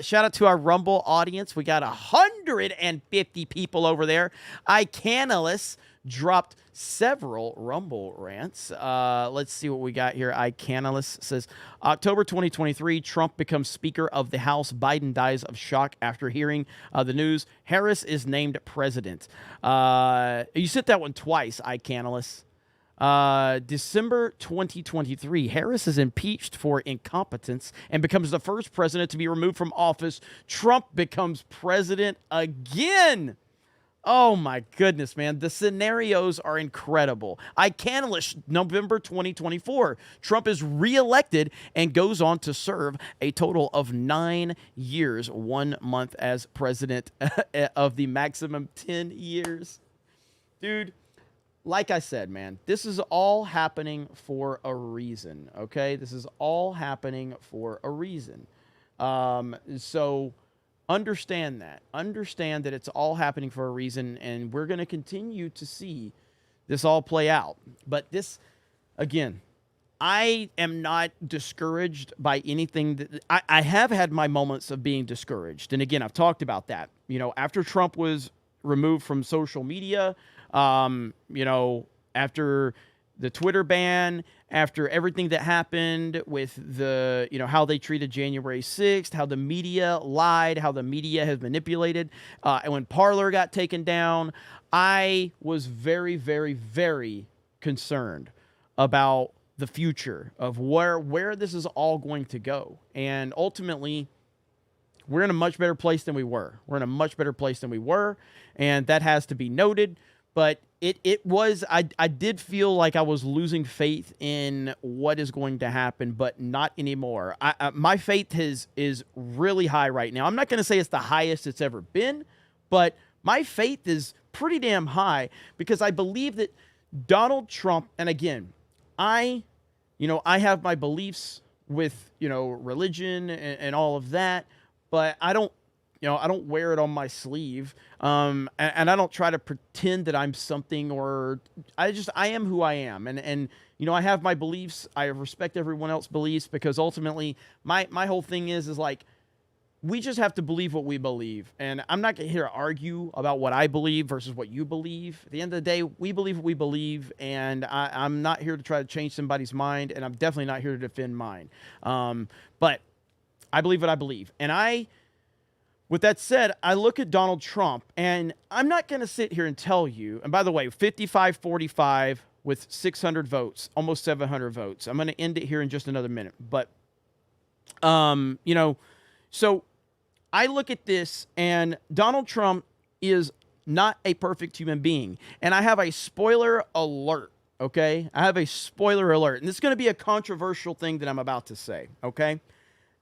Shout out to our Rumble audience. We got 150 people over there. iCanalus dropped several Rumble rants. Let's see what we got here. iCanalus says, October 2023, Trump becomes Speaker of the House. Biden dies of shock after hearing the news. Harris is named president. You said that one twice, iCanalus. December 2023, Harris is impeached for incompetence and becomes the first president to be removed from office. Trump becomes president again. Oh my goodness, man. The scenarios are incredible. iCanalist, November 2024. Trump is reelected and goes on to serve a total of 9 years, 1 month as president of the maximum 10 years. Dude, like I said, man, this is all happening for a reason, okay? This is all happening for a reason. So understand that. Understand that it's all happening for a reason, and we're going to continue to see this all play out. But this, again, I am not discouraged by anything. That I have had my moments of being discouraged. And again, I've talked about that. You know, after Trump was removed from social media, you know, after the Twitter ban, after everything that happened with the, you know, how they treated January 6th, how the media lied, how the media has manipulated, and when Parler got taken down, I was very, very, very concerned about the future of where this is all going to go. And ultimately, we're in a much better place than we were. We're in a much better place than we were, and that has to be noted. But it was, I did feel like I was losing faith in what is going to happen, but not anymore. My faith is really high right now. I'm not going to say it's the highest it's ever been, but my faith is pretty damn high because I believe that Donald Trump, and again, I have my beliefs with, religion and all of that, but I don't wear it on my sleeve. And I don't try to pretend that I'm something, or I am who I am. And I have my beliefs. I respect everyone else's beliefs because ultimately my whole thing is like, we just have to believe what we believe. And I'm not here to argue about what I believe versus what you believe. At the end of the day, we believe what we believe, and I'm not here to try to change somebody's mind, and I'm definitely not here to defend mine. But I believe what I believe. And with that said, I look at Donald Trump, and I'm not going to sit here and tell you, and by the way, 55-45 with 600 votes, almost 700 votes. I'm going to end it here in just another minute. But, so I look at this, and Donald Trump is not a perfect human being. And I have a spoiler alert, okay? I have a spoiler alert. And this is going to be a controversial thing that I'm about to say, okay?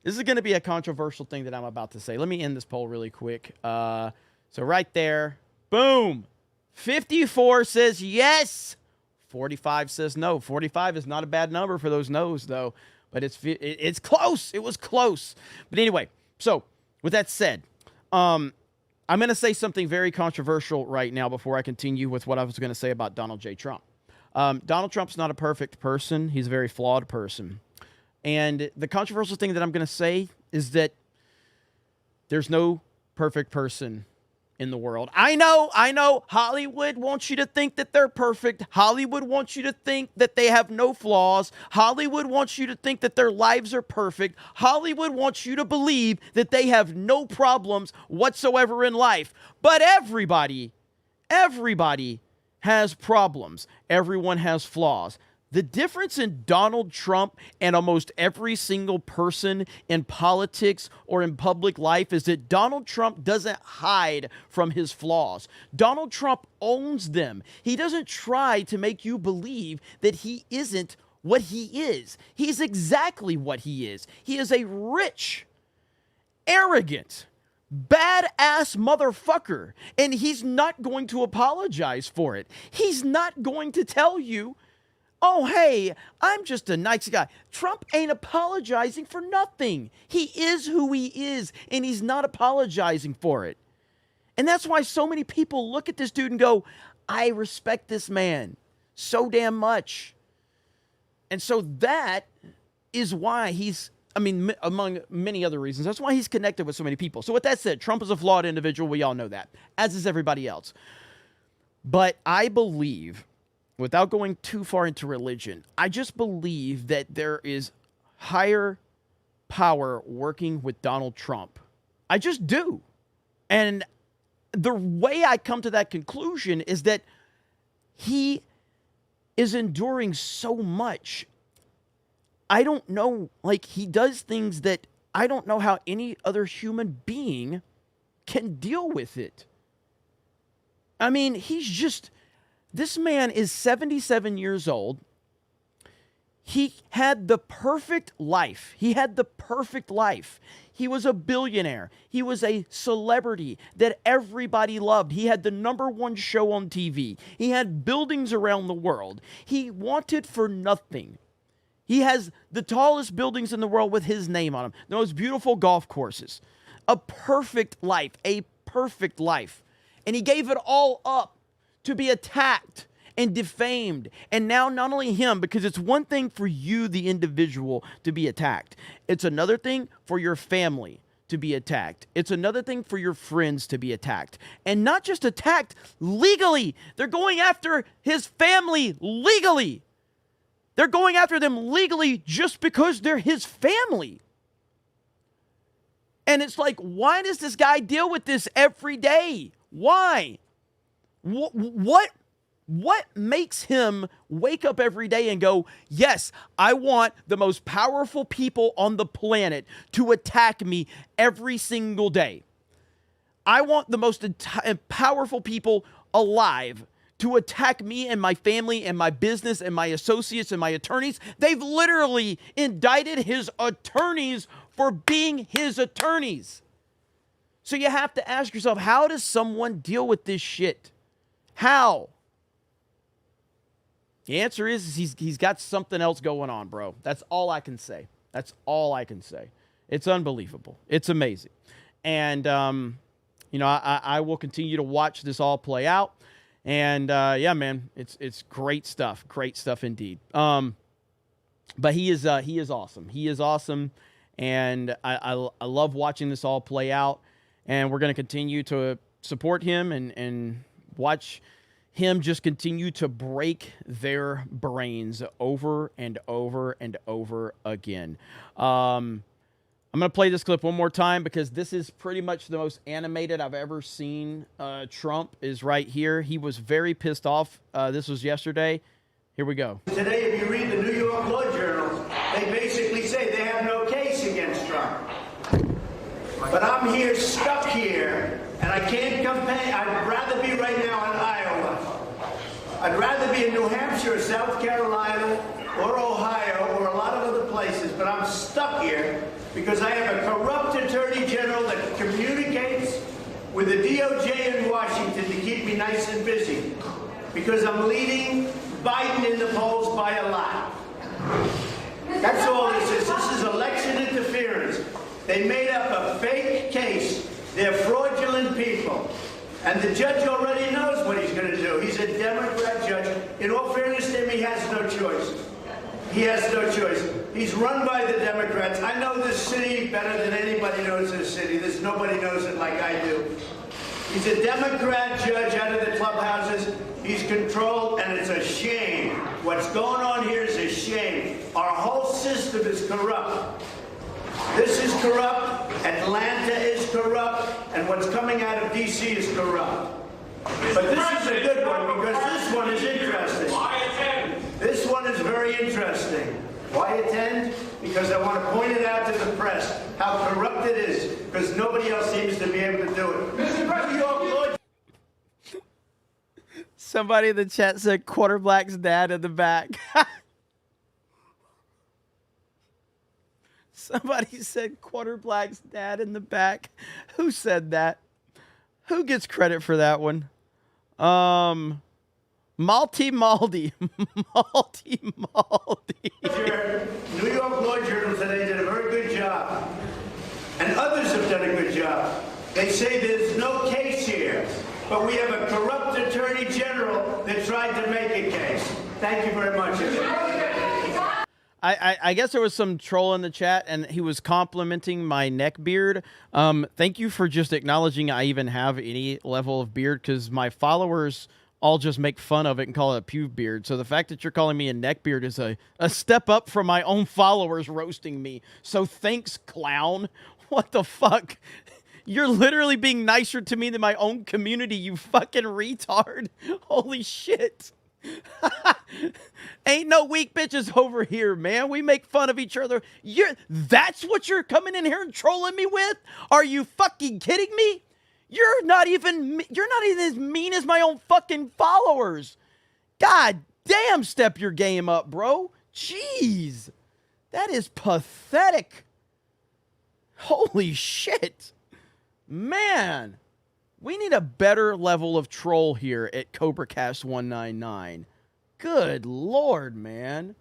This is going to be a controversial thing that I'm about to say. Let me end this poll really quick. So right there, boom. 54 says yes. 45 says no. 45 is not a bad number for those no's, though. But it's close. It was close. But anyway, so with that said, I'm going to say something very controversial right now before I continue with what I was going to say about Donald J. Trump. Donald Trump's not a perfect person. He's a very flawed person. And the controversial thing that I'm going to say is that there's no perfect person in the world. I know. Hollywood wants you to think that they're perfect. Hollywood wants you to think that they have no flaws. Hollywood wants you to think that their lives are perfect. Hollywood wants you to believe that they have no problems whatsoever in life. But everybody has problems. Everyone has flaws. The difference in Donald Trump and almost every single person in politics or in public life is that Donald Trump doesn't hide from his flaws. Donald Trump owns them. He doesn't try to make you believe that he isn't what he is. He's exactly what he is. He is a rich, arrogant, badass motherfucker, and he's not going to apologize for it. He's not going to tell you, oh, hey, I'm just a nice guy. Trump ain't apologizing for nothing. He is who he is, and he's not apologizing for it. And that's why so many people look at this dude and go, I respect this man so damn much. And so that is why among many other reasons, that's why he's connected with so many people. So with that said, Trump is a flawed individual. We all know that, as is everybody else. But I believe, without going too far into religion, I just believe that there is higher power working with Donald Trump. I just do. And the way I come to that conclusion is that he is enduring so much. I don't know, like, he does things that I don't know how any other human being can deal with it. I mean, this man is 77 years old. He had the perfect life. He was a billionaire. He was a celebrity that everybody loved. He had the #1 show on TV. He had buildings around the world. He wanted for nothing. He has the tallest buildings in the world with his name on them. The most beautiful golf courses. A perfect life. And he gave it all up to be attacked and defamed. And now not only him, because it's one thing for you, the individual, to be attacked. It's another thing for your family to be attacked. It's another thing for your friends to be attacked. And not just attacked legally. They're going after his family legally. They're going after them legally just because they're his family. And it's like, why does this guy deal with this every day? Why? What makes him wake up every day and go, yes, I want the most powerful people on the planet to attack me every single day. I want the most powerful people alive to attack me and my family and my business and my associates and my attorneys. They've literally indicted his attorneys for being his attorneys. So you have to ask yourself, how does someone deal with this shit? How? The answer is he's got something else going on, bro. That's all I can say. It's unbelievable. It's amazing. And, I will continue to watch this all play out. And yeah, man, it's great stuff indeed. But he is awesome, and I love watching this all play out. And we're going to continue to support him and watch him just continue to break their brains over and over and over again. I'm going to play this clip one more time because this is pretty much the most animated I've ever seen. Trump is right here. He was very pissed off. This was yesterday. Here we go. Today, if you read the New York Law Journal, they basically say they have no case against Trump. But I'm here, stuck here, and I can't campaign. I'd rather be right now in Iowa. I'd rather be in New Hampshire, South Carolina, or Ohio, or a lot of other places, but I'm stuck here because I have a corrupt attorney general that communicates with the DOJ in Washington to keep me nice and busy because I'm leading Biden in the polls by a lot. That's all this is. This is election interference. They made up a fake case. They're fraudulent people. And the judge already knows what he's going to do. He's a Democrat judge. In all fairness to him, he has no choice. He's run by the Democrats. I know this city better than anybody knows this city. Nobody knows it like I do. He's a Democrat judge out of the clubhouses. He's controlled, and it's a shame. What's going on here is a shame. Our whole system is corrupt. This is corrupt. Atlanta is corrupt. And what's coming out of D.C. is corrupt. But this is a good one because this one is interesting. This one is very interesting. Why attend? Because I want to point it out to the press how corrupt it is because nobody else seems to be able to do it. Mr. President, Somebody in the chat said Quarter Black's dad in the back. Somebody said Quarter Black's dad in the back. Who said that? Who gets credit for that one? Malty. New York Law Journal today did a very good job. And others have done a good job. They say there's no case here. but we have a corrupt attorney general that tried to make a case. Thank you very much. I guess there was some troll in the chat, and he was complimenting my neck beard. Thank you for just acknowledging I even have any level of beard, because my followers all just make fun of it and call it a pube beard. So the fact that you're calling me a neck beard is a step up from my own followers roasting me. So thanks, clown. What the fuck? You're literally being nicer to me than my own community, you fucking retard. Holy shit. Ain't no weak bitches over here, man. We make fun of each other. That's what you're coming in here and trolling me with? Are you fucking kidding me? You're not even as mean as my own fucking followers. God damn, step your game up, bro. Jeez. That is pathetic. Holy shit. Man. We need a better level of troll here at CobraCast 199. Good Lord, man.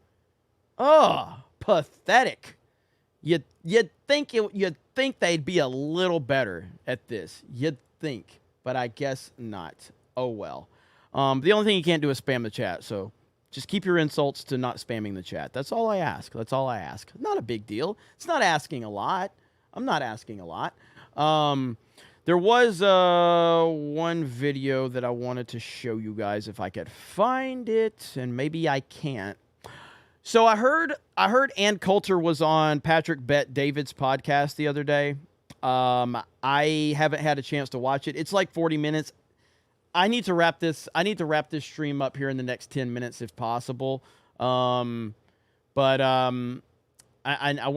Oh, pathetic. You'd think they'd be a little better at this. You'd think, but I guess not. Oh well. The only thing you can't do is spam the chat, so just keep your insults to not spamming the chat. That's all I ask. That's all I ask. Not a big deal. It's not asking a lot. I'm not asking a lot. There was one video that I wanted to show you guys if I could find it, and maybe I can't. So I heard Ann Coulter was on Patrick Bet David's podcast the other day. I haven't had a chance to watch it. It's like 40 minutes. I need to wrap this stream up here in the next 10 minutes if possible. I want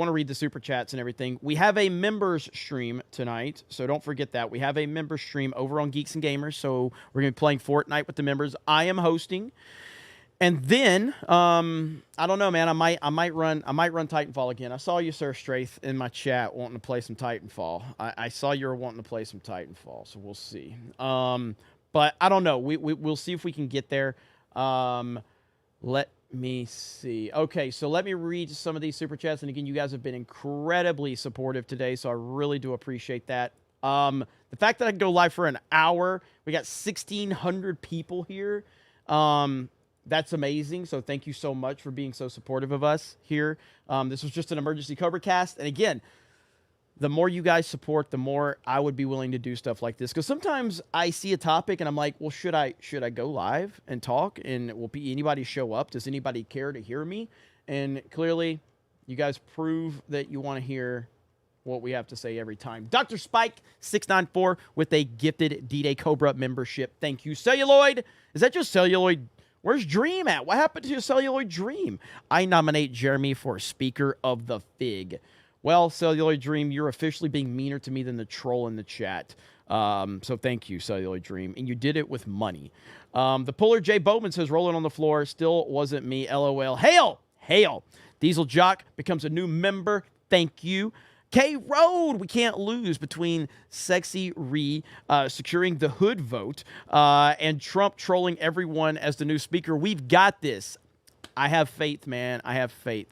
to read the super chats and everything. We have a members stream tonight, so don't forget that. We have a members stream over on Geeks and Gamers, so we're going to be playing Fortnite with the members. I am hosting. And then, I don't know, man, I might run Titanfall again. I saw you, Sir Straith, in my chat wanting to play some Titanfall. I saw you were wanting to play some Titanfall, so we'll see. But I don't know. We'll see if we can get there. Let me see. Okay, so let me read some of these super chats. And again, you guys have been incredibly supportive today, so I really do appreciate that. The fact that I can go live for an hour, we got 1,600 people here. That's amazing. So thank you so much for being so supportive of us here. This was just an emergency CobraCast. And again, the more you guys support, the more I would be willing to do stuff like this. Because sometimes I see a topic and I'm like, well, should I go live and talk? And will anybody show up? Does anybody care to hear me? And clearly, you guys prove that you want to hear what we have to say every time. Dr. Spike 694 with a gifted D-Day Cobra membership. Thank you. Celluloid. Is that just Celluloid? Where's Dream at? What happened to your Celluloid Dream? I nominate Jeremy for Speaker of the Fig. Well, Celluloid Dream, you're officially being meaner to me than the troll in the chat. So thank you, Celluloid Dream. And you did it with money. The Puller J. Bowman says, rolling on the floor, still wasn't me, LOL. Hail! Hail! Diesel Jock becomes a new member. Thank you. K Road, we can't lose between Sexy Ree securing the hood vote and Trump trolling everyone as the new speaker. We've got this. I have faith, man. I have faith.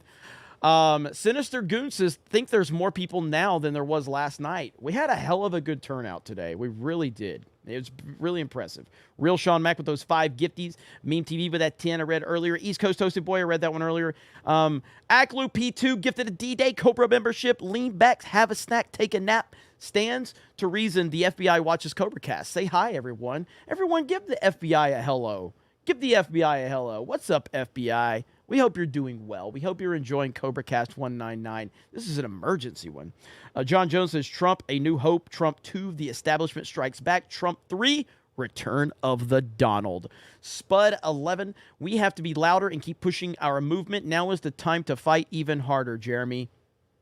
Sinister Goon says, think there's more people now than there was last night. We had a hell of a good turnout today. We really did. It was really impressive. Real Sean Mack with those 5 gifties. Meme TV with that 10 I read earlier. East Coast Toasted Boy, I read that one earlier. Aklu P2 gifted a D-Day Cobra membership. Lean back, have a snack, take a nap. Stands to reason the FBI watches CobraCast. Say hi, everyone. Everyone give the FBI a hello. Give the FBI a hello. What's up, FBI? We hope you're doing well. We hope you're enjoying CobraCast 199. This is an emergency one. John Jones says, Trump, A New Hope. Trump 2, The Establishment Strikes Back. Trump 3, Return of the Donald. Spud 11, we have to be louder and keep pushing our movement. Now is the time to fight even harder, Jeremy.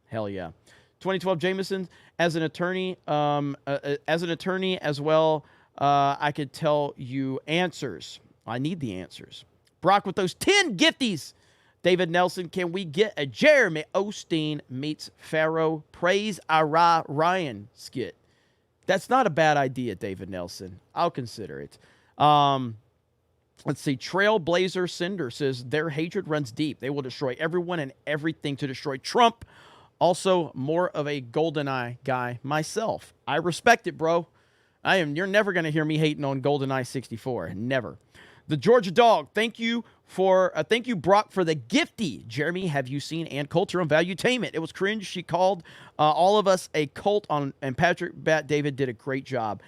Hell yeah. 2012 Jameson, as an attorney as well, I could tell you answers. I need the answers. Brock with those 10 gifties. David Nelson, can we get a Jeremy Osteen meets Pharaoh Praise Ira Ryan skit? That's not a bad idea, David Nelson. I'll consider it. Let's see. Trailblazer Cinder says, their hatred runs deep. They will destroy everyone and everything to destroy Trump. Also, more of a GoldenEye guy myself. I respect it, bro. You're never going to hear me hating on GoldenEye 64. Never. The Georgia Dog, thank you, Brock, for the gifty. Jeremy, have you seen Ann Coulter on Valuetainment? It was cringe. She called all of us a cult and Patrick Bat David did a great job.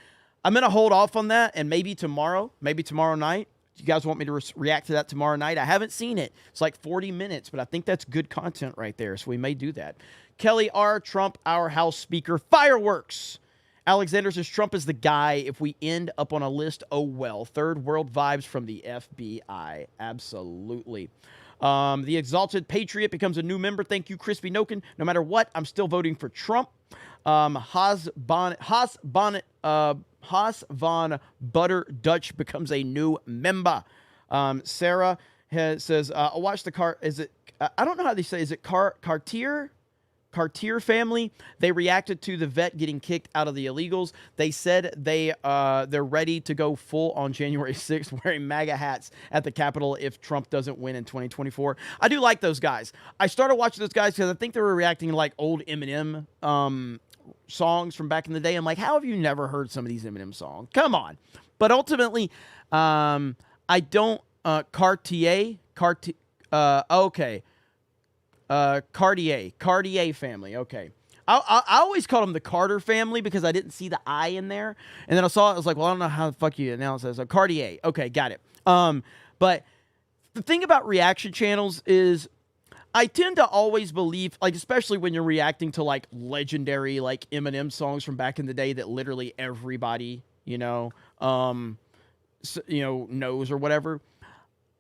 I'm going to hold off on that, and maybe tomorrow night. You guys want me to react to that tomorrow night? I haven't seen it. It's like 40 minutes, but I think that's good content right there, so we may do that. Kelly R. Trump, our House Speaker. Fireworks. Alexander says Trump is the guy. If we end up on a list, oh well. Third world vibes from the FBI. Absolutely. The Exalted Patriot becomes a new member. Thank you, Crispy Noken. No matter what, I'm still voting for Trump. Haas von Butter Dutch becomes a new member. Sarah says, I watched the car. Is it? I don't know how they say. Is it Cartier family? They reacted to the vet getting kicked out of the illegals. They said they're ready to go full on January 6th wearing MAGA hats at the Capitol if Trump doesn't win in 2024. I do like those guys. I started watching those guys because I think they were reacting to like old Eminem songs from back in the day. I'm like, how have you never heard some of these Eminem songs? Come on. But ultimately, I don't Cartier, okay. Cartier family. Okay. I always called them the Carter family because I didn't see the I in there. And then I saw it. I was like, well, I don't know how the fuck you announce that. So Cartier. Okay. Got it. But the thing about reaction channels is I tend to always believe, like, especially when you're reacting to like legendary, like Eminem songs from back in the day that literally everybody, knows or whatever.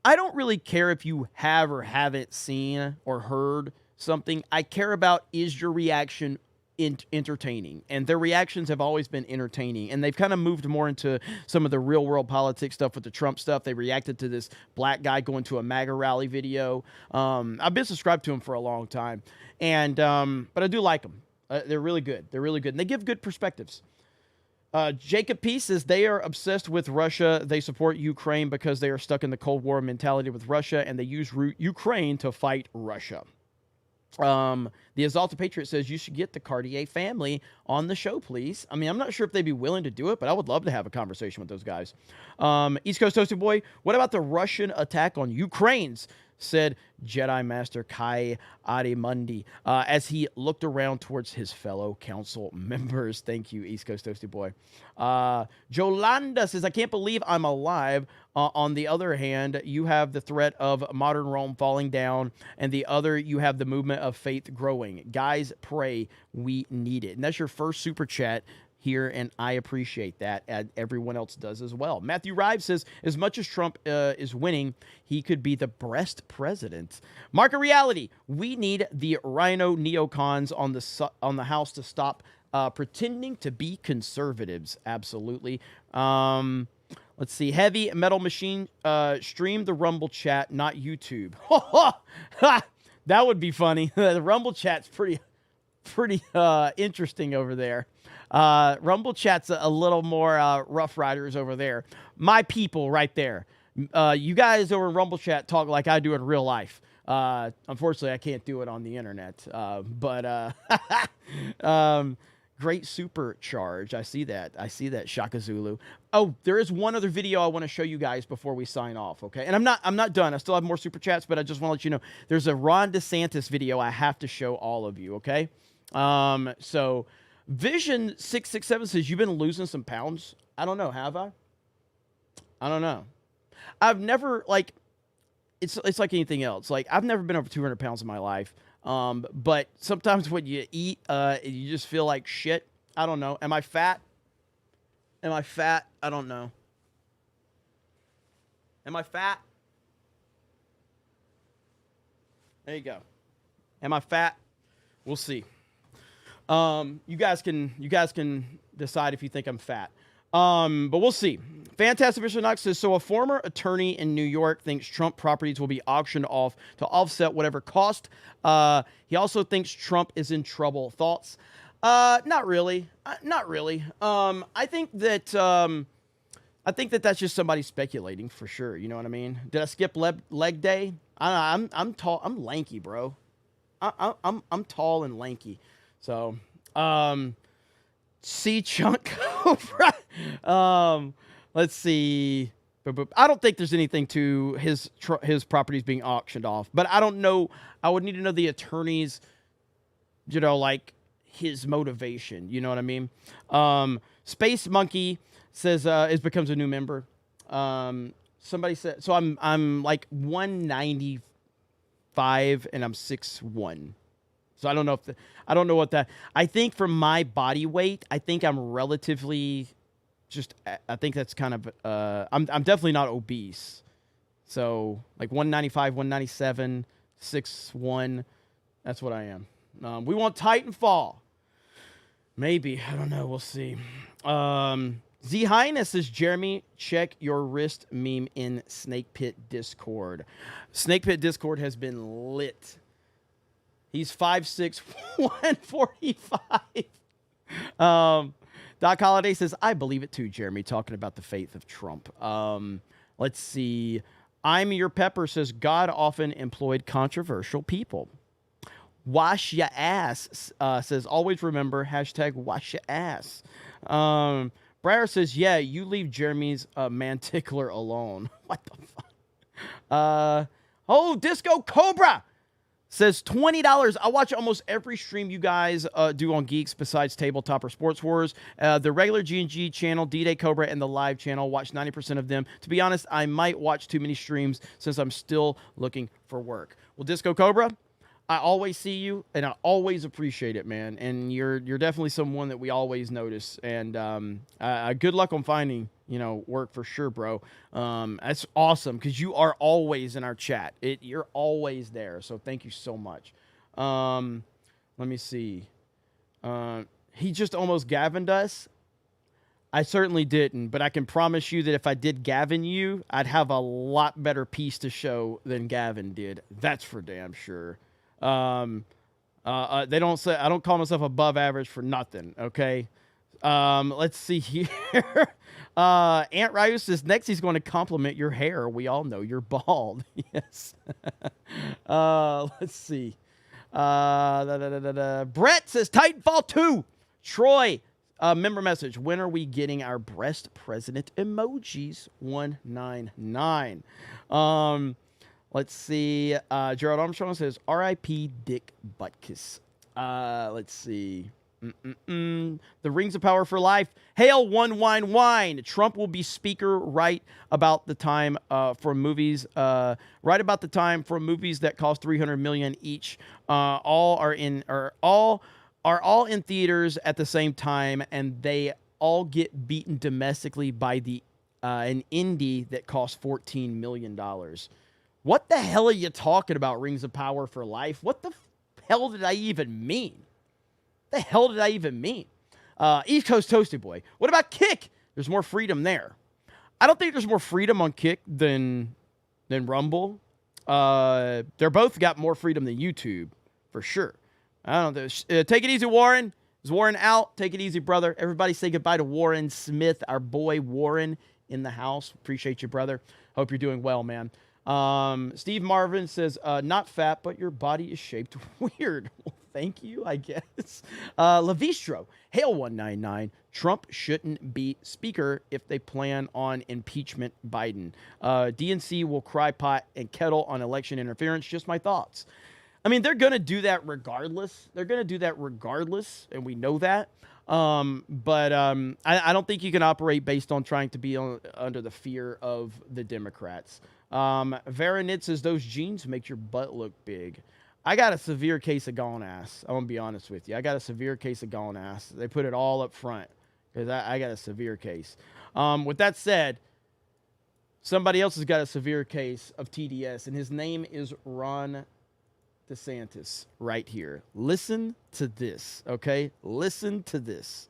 I don't really care if you have or haven't seen or heard something. I care about, is your reaction entertaining? And their reactions have always been entertaining. And they've kind of moved more into some of the real world politics stuff with the Trump stuff. They reacted to this black guy going to a MAGA rally video. I've been subscribed to them for a long time. And but I do like them. They're really good. They're really good. And they give good perspectives. Jacob P. says they are obsessed with Russia. They support Ukraine because they are stuck in the Cold War mentality with Russia, and they use Ukraine to fight Russia. The Exalted Patriot says you should get the Cartier family on the show, please. I mean, I'm not sure if they'd be willing to do it, but I would love to have a conversation with those guys. East Coast Toasty Boy, what about the Russian attack on Ukraine's? Said Jedi Master Kai Arimundi as he looked around towards his fellow council members. Thank you, East Coast Toasty Boy. Jolanda says, I can't believe I'm alive. On the other hand, you have the threat of modern Rome falling down, and the other, you have the movement of faith growing. Guys, pray. We need it. And that's your first super chat here, and I appreciate that, and everyone else does as well. Matthew Rives says, as much as Trump is winning, he could be the best president. Market Reality, we need the rhino neocons on the House to stop pretending to be conservatives. Absolutely. Let's see. Heavy Metal Machine, stream the Rumble chat, not YouTube. That would be funny. The Rumble chat's pretty interesting over there. Rumble chat's a little more Rough Riders over there. My people right there. You guys over in Rumble chat talk like I do in real life. Unfortunately, I can't do it on the internet. But great supercharge. I see that, Shaka Zulu. Oh, there is one other video I want to show you guys before we sign off, okay? And I'm not done. I still have more super chats, but I just want to let you know there's a Ron DeSantis video I have to show all of you, okay? So Vision 667 says you've been losing some pounds. I don't know, have I? I don't know. I've never, like, it's like anything else. Like, I've never been over 200 pounds in my life. But sometimes when you eat, you just feel like shit. I don't know. Am I fat? I don't know. Am I fat? There you go. Am I fat? We'll see. You guys can decide if you think I'm fat. But we'll see. Fantastic Mr. Knox says, so a former attorney in New York thinks Trump properties will be auctioned off to offset whatever cost. He also thinks Trump is in trouble. Thoughts? Not really. Not really. I think that that's just somebody speculating for sure. You know what I mean? Did I skip leg day? I'm tall. I'm lanky, bro. I'm tall and lanky. So, C Chunk. Cobra. Let's see. I don't think there's anything to his properties being auctioned off, but I don't know. I would need to know the attorney's, like his motivation. You know what I mean? Space Monkey says it becomes a new member. Somebody said so. I'm like 195 and I'm 6'1". So I don't know I don't know what that. I think for my body weight, I think I'm relatively. I think that's kind of, I'm definitely not obese. So, like 195, 197, 6'1", that's what I am. We want Titanfall. Maybe. I don't know. We'll see. Z Highness says, Jeremy, check your wrist meme in Snake Pit Discord. Snake Pit Discord has been lit. He's 5'6", 145. Doc Holliday says, I believe it too, Jeremy, talking about the faith of Trump. Let's see. I'm Your Pepper says, God often employed controversial people. Wash ya ass says, always remember, hashtag wash ya ass. Breyer says, yeah, you leave Jeremy's man tickler alone. What the fuck? Disco Cobra says $20. I watch almost every stream you guys do on Geeks besides Tabletop or Sports Wars. The regular G&G channel, D-Day Cobra, and the live channel. Watch 90% of them. To be honest, I might watch too many streams since I'm still looking for work. Well, Disco Cobra, I always see you, and I always appreciate it, man. And you're definitely someone that we always notice. And good luck on finding work for sure, bro. That's awesome because you are always in our chat. You're always there. So thank you so much. Let me see. He just almost Gavined us. I certainly didn't, but I can promise you that if I did Gavin you, I'd have a lot better piece to show than Gavin did. That's for damn sure. They don't say, I don't call myself above average for nothing. Okay. Let's see here. Aunt Ryu says next he's going to compliment your hair. We all know you're bald. Yes. Let's see. Brett says Titanfall 2. Troy, member message. When are we getting our breast president emojis? 199. Let's see. Gerald Armstrong says R.I.P. Dick Butkus. Let's see. The Rings of Power for Life. Hail one wine wine. Trump will be speaker right about the time for movies. Right about the time for movies that cost $300 million each. All are in theaters at the same time, and they all get beaten domestically by an indie that costs $14 million. What the hell are you talking about, Rings of Power for Life? What the hell did I even mean? The hell did I even mean? East Coast Toasty Boy. What about Kick? There's more freedom there. I don't think there's more freedom on Kick than Rumble. They're both got more freedom than YouTube, for sure. I don't know. Take it easy, Warren. Is Warren out? Take it easy, brother. Everybody say goodbye to Warren Smith, our boy Warren in the house. Appreciate you, brother. Hope you're doing well, man. Steve Marvin says, not fat, but your body is shaped weird. Well, thank you, I guess. Levistro, Hail 199. Trump shouldn't be speaker if they plan on impeachment Biden. DNC will cry pot and kettle on election interference. Just my thoughts. I mean, they're going to do that regardless. And we know that. But I don't think you can operate based on trying to be under the fear of the Democrats. Varanit says, those jeans make your butt look big. I got a severe case of gone ass. I'm going to be honest with you. I got a severe case of gone ass. They put it all up front because I got a severe case. With that said, somebody else has got a severe case of TDS, and his name is Ron DeSantis right here. Listen to this, okay? Listen to this.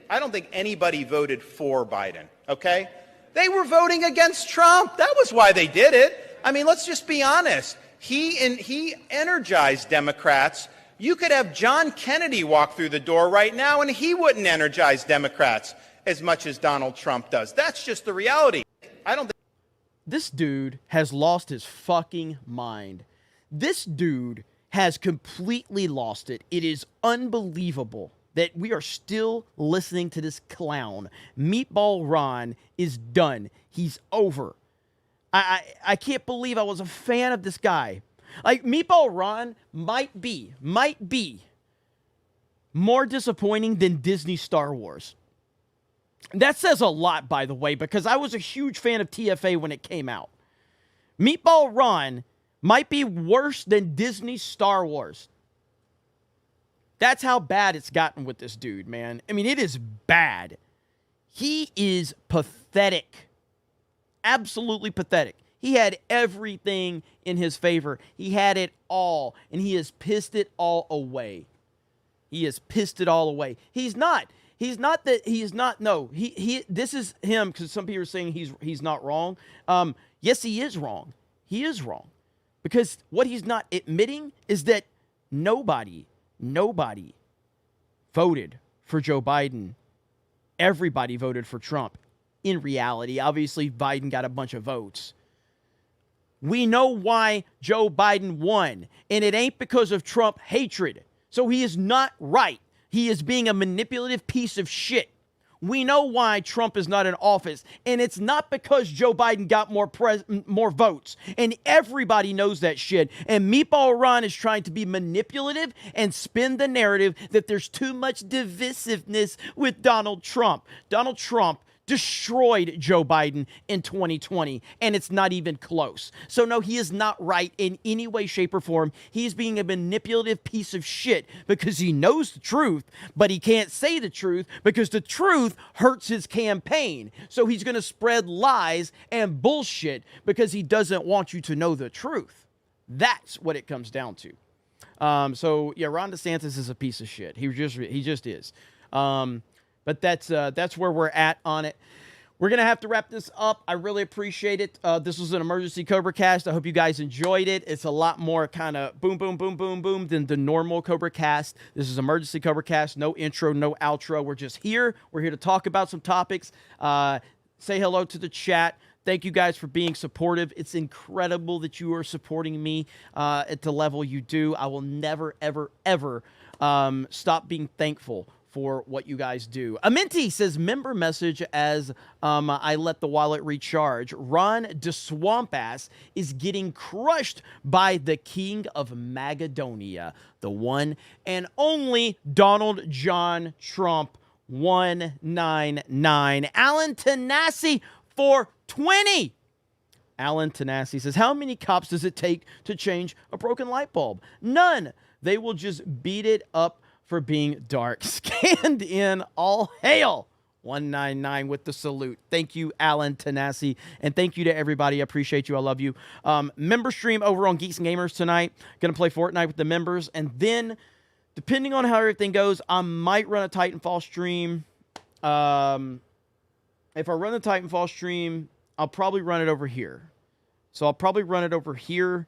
I don't think anybody voted for Biden, okay? They were voting against Trump. That was why they did it. I mean, let's just be honest. He energized Democrats. You could have John Kennedy walk through the door right now, and he wouldn't energize Democrats as much as Donald Trump does. That's just the reality. I don't think this dude has lost his fucking mind. This dude has completely lost it. It is unbelievable. that we are still listening to this clown. Meatball Ron is done. He's over. I can't believe I was a fan of this guy. Like, Meatball Ron might be more disappointing than Disney Star Wars. That says a lot, by the way, because I was a huge fan of TFA when it came out. Meatball Ron might be worse than Disney Star Wars. That's how bad it's gotten with this dude, man. I mean, it is bad. He is pathetic. Absolutely pathetic. He had everything in his favor. He had it all, and he has pissed it all away. He has pissed it all away. He's not. No, this is him, because some people are saying he's not wrong. Yes, he is wrong. He is wrong. Because what he's not admitting is that nobody voted for Joe Biden. Everybody voted for Trump. In reality, obviously, Biden got a bunch of votes. We know why Joe Biden won, and it ain't because of Trump hatred. So he is not right. He is being a manipulative piece of shit. We know why Trump is not in office, and it's not because Joe Biden got more votes, and everybody knows that shit. And Meatball Ron is trying to be manipulative and spin the narrative that there's too much divisiveness with Donald Trump. Donald Trump destroyed Joe Biden in 2020, and it's not even close. So no, he is not right in any way, shape, or form. He's being a manipulative piece of shit because he knows the truth, but he can't say the truth because the truth hurts his campaign. So he's going to spread lies and bullshit because he doesn't want you to know the truth. That's what it comes down to. So yeah, Ron DeSantis is a piece of shit. He just is. But that's where we're at on it. We're going to have to wrap this up. I really appreciate it. This was an emergency CobraCast. I hope you guys enjoyed it. It's a lot more kind of boom, boom, boom, boom, boom than the normal CobraCast. This is emergency CobraCast. No intro, no outro. We're just here. We're here to talk about some topics. Say hello to the chat. Thank you guys for being supportive. It's incredible that you are supporting me at the level you do. I will never, ever, ever stop being thankful for what you guys do. Amenti says, member message as I let the wallet recharge. Ron DeSwampass is getting crushed by the king of Macedonia, the one and only Donald John Trump 199. Alan Tanassi for 20. Alan Tanassi says, how many cops does it take to change a broken light bulb? None. They will just beat it up for being dark. Scanned in, all hail. 199 with the salute. Thank you, Alan Tanassi. And thank you to everybody. I appreciate you. I love you. Member stream over on Geeks and Gamers tonight. Going to play Fortnite with the members. And then, depending on how everything goes, I might run a Titanfall stream. If I run the Titanfall stream, I'll probably run it over here. So I'll probably run it over here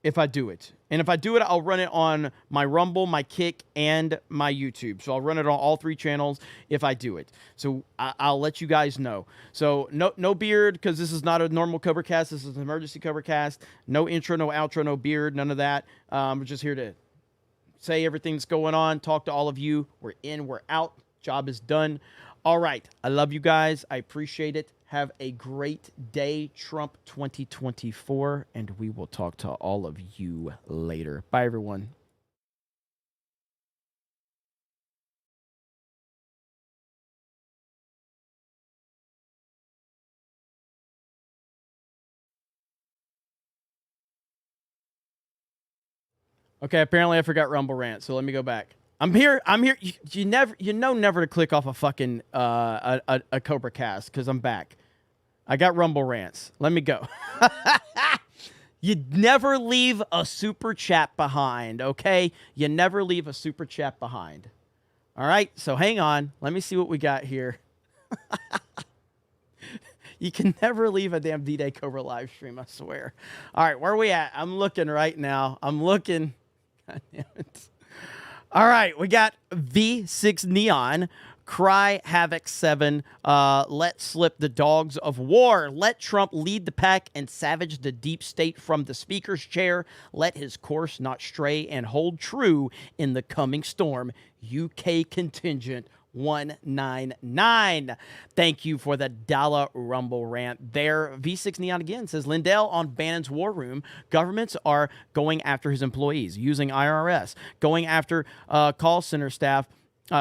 if I do it. And if I do it, I'll run it on my Rumble, my Kick, and my YouTube. So I'll run it on all three channels if I do it. So I'll let you guys know. So no beard, because this is not a normal CobraCast. This is an emergency CobraCast. No intro, no outro, no beard, none of that. We're just here to say everything that's going on, talk to all of you. We're in, we're out. Job is done. All right. I love you guys. I appreciate it. Have a great day, Trump 2024, and we will talk to all of you later. Bye, everyone. Okay, apparently I forgot Rumble Rant, so let me go back. I'm here. You never to click off a fucking a CobraCast because I'm back. I got Rumble Rants. Let me go. You never leave a super chat behind, okay? You never leave a super chat behind. All right, so hang on. Let me see what we got here. You can never leave a damn D-Day Cobra live stream, I swear. All right, where are we at? I'm looking right now. I'm looking. God damn it. All right, we got V6 Neon, Cry Havoc 7. Let slip the dogs of war. Let Trump lead the pack and savage the deep state from the speaker's chair. Let his course not stray and hold true in the coming storm. UK contingent 199. Thank you for the dollar rumble rant there. V6 Neon again says, Lindell on Bannon's war room. Governments are going after his employees, using IRS, going after call center staff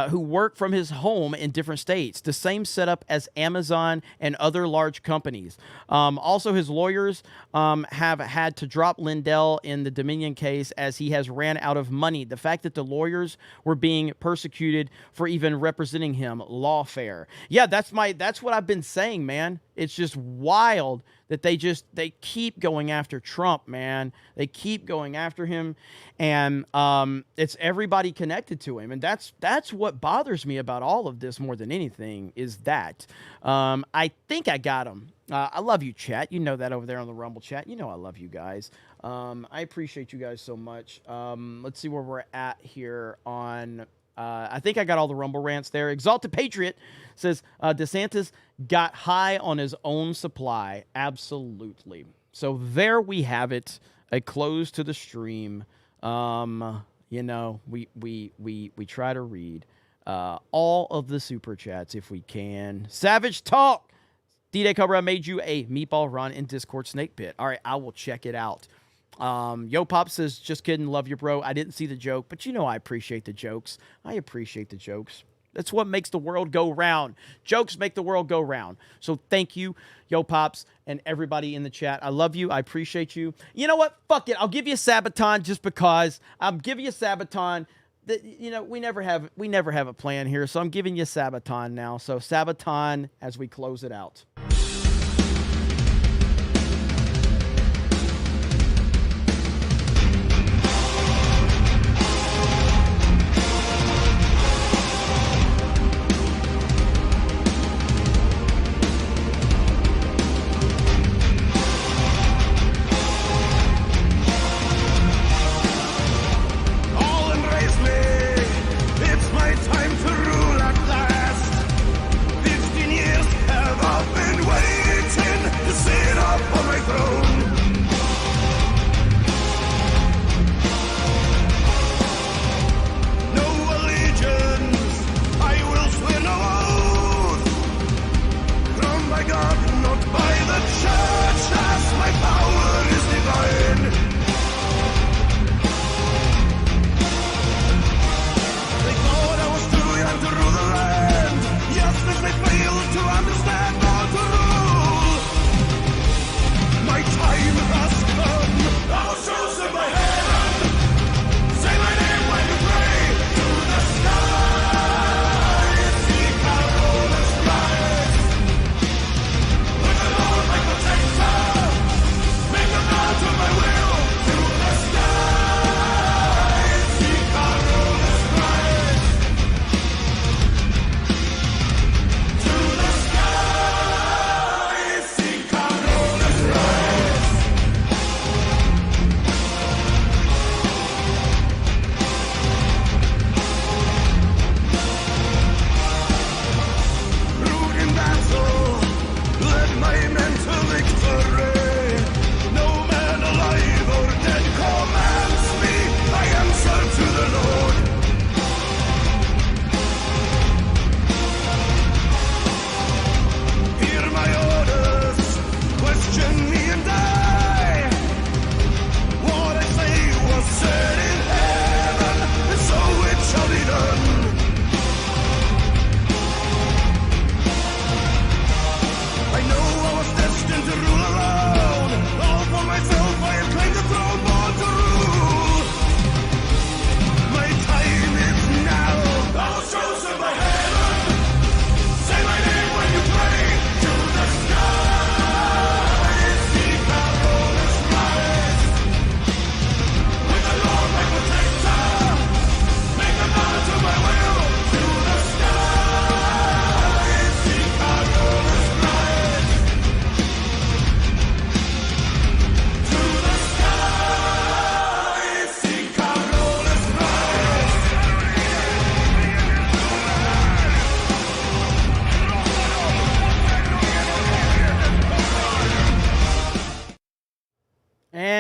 who work from his home in different states. The same setup as Amazon and other large companies. Also, his lawyers have had to drop Lindell in the Dominion case as he has ran out of money. The fact that the lawyers were being persecuted for even representing him, lawfare. Yeah, that's what I've been saying, man. It's just wild that they keep going after Trump, man. They keep going after him, and it's everybody connected to him, and that's what bothers me about all of this more than anything is that. I think I got him. I love you, chat. You know that over there on the Rumble chat. You know I love you guys. I appreciate you guys so much. Let's see where we're at here on... I think I got all the Rumble rants there. Exalted Patriot says, DeSantis got high on his own supply. Absolutely. So there we have it. A close to the stream. You know, we try to read all of the super chats if we can. Savage Talk. D-Day Cobra, I made you a meatball run in Discord Snake Pit. All right, I will check it out. Yo Pop says, just kidding, love you, bro. I didn't see the joke, but you know I appreciate the jokes. I appreciate the jokes. That's what makes the world go round. Jokes make the world go round. So thank you, Yo Pops, and everybody in the chat. I love you. I appreciate you. You know what? Fuck it. I'll give you a Sabaton just because. I'm giving you a Sabaton. You know, we never have a plan here, so I'm giving you a Sabaton now. So Sabaton as we close it out. Time to rule at last. 15 years have all been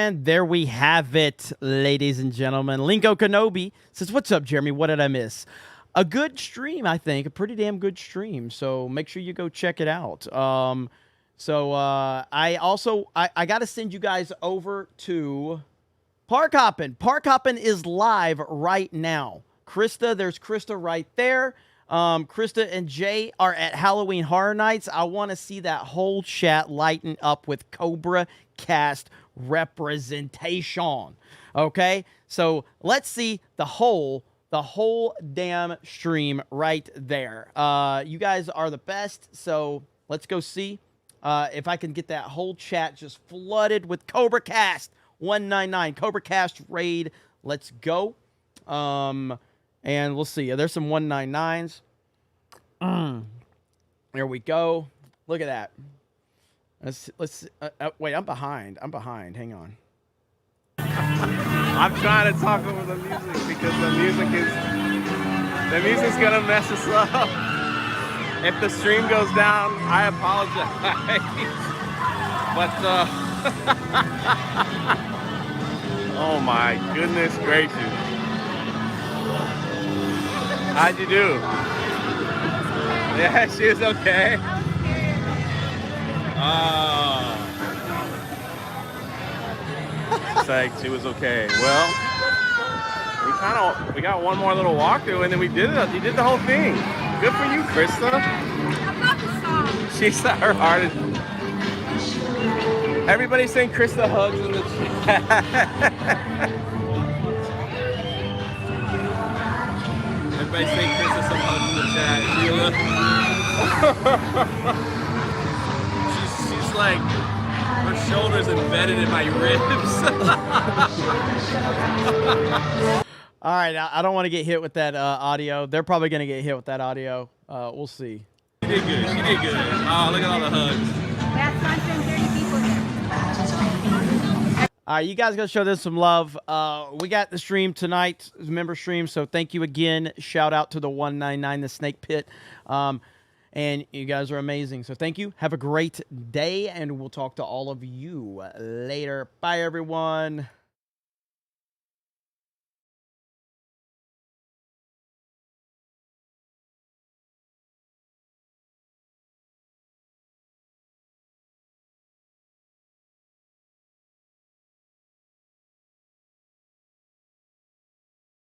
And there we have it, ladies and gentlemen. Linko Kenobi says, what's up, Jeremy? What did I miss? A good stream, I think. A pretty damn good stream. So make sure you go check it out. I got to send you guys over to Park Hoppin'. Park Hoppin' is live right now. Krista, there's Krista right there. Krista and Jay are at Halloween Horror Nights. I want to see that whole chat lighten up with CobraCast representation. Okay? So let's see the whole damn stream right there. You guys are the best, so let's go see if I can get that whole chat just flooded with CobraCast 199. CobraCast raid. Let's go. And we'll see. There's some 199s. There we go. Look at that. Let's wait, I'm behind. Hang on. I'm trying to talk over the music because the music's gonna mess us up. If the stream goes down, I apologize. But oh my goodness gracious. How'd you do? Yeah, she was okay. It's like she was okay. Well, we got one more little walkthrough and then we did it. You did the whole thing. Good for you, Krista. She's her hardest. Everybody's saying Krista hugs in the chat. Everybody's saying Krista some hugs in the chat. She's like, her shoulders embedded in my ribs. All right, I don't want to get hit with that audio. They're probably going to get hit with that audio. We'll see. She did good. Oh, look at all the hugs. That's 130 people here. All right, you guys got to show this some love. We got the stream tonight, member stream, so thank you again. Shout out to the 199, the Snake Pit. And you guys are amazing. So thank you. Have a great day, and we'll talk to all of you later. Bye, everyone.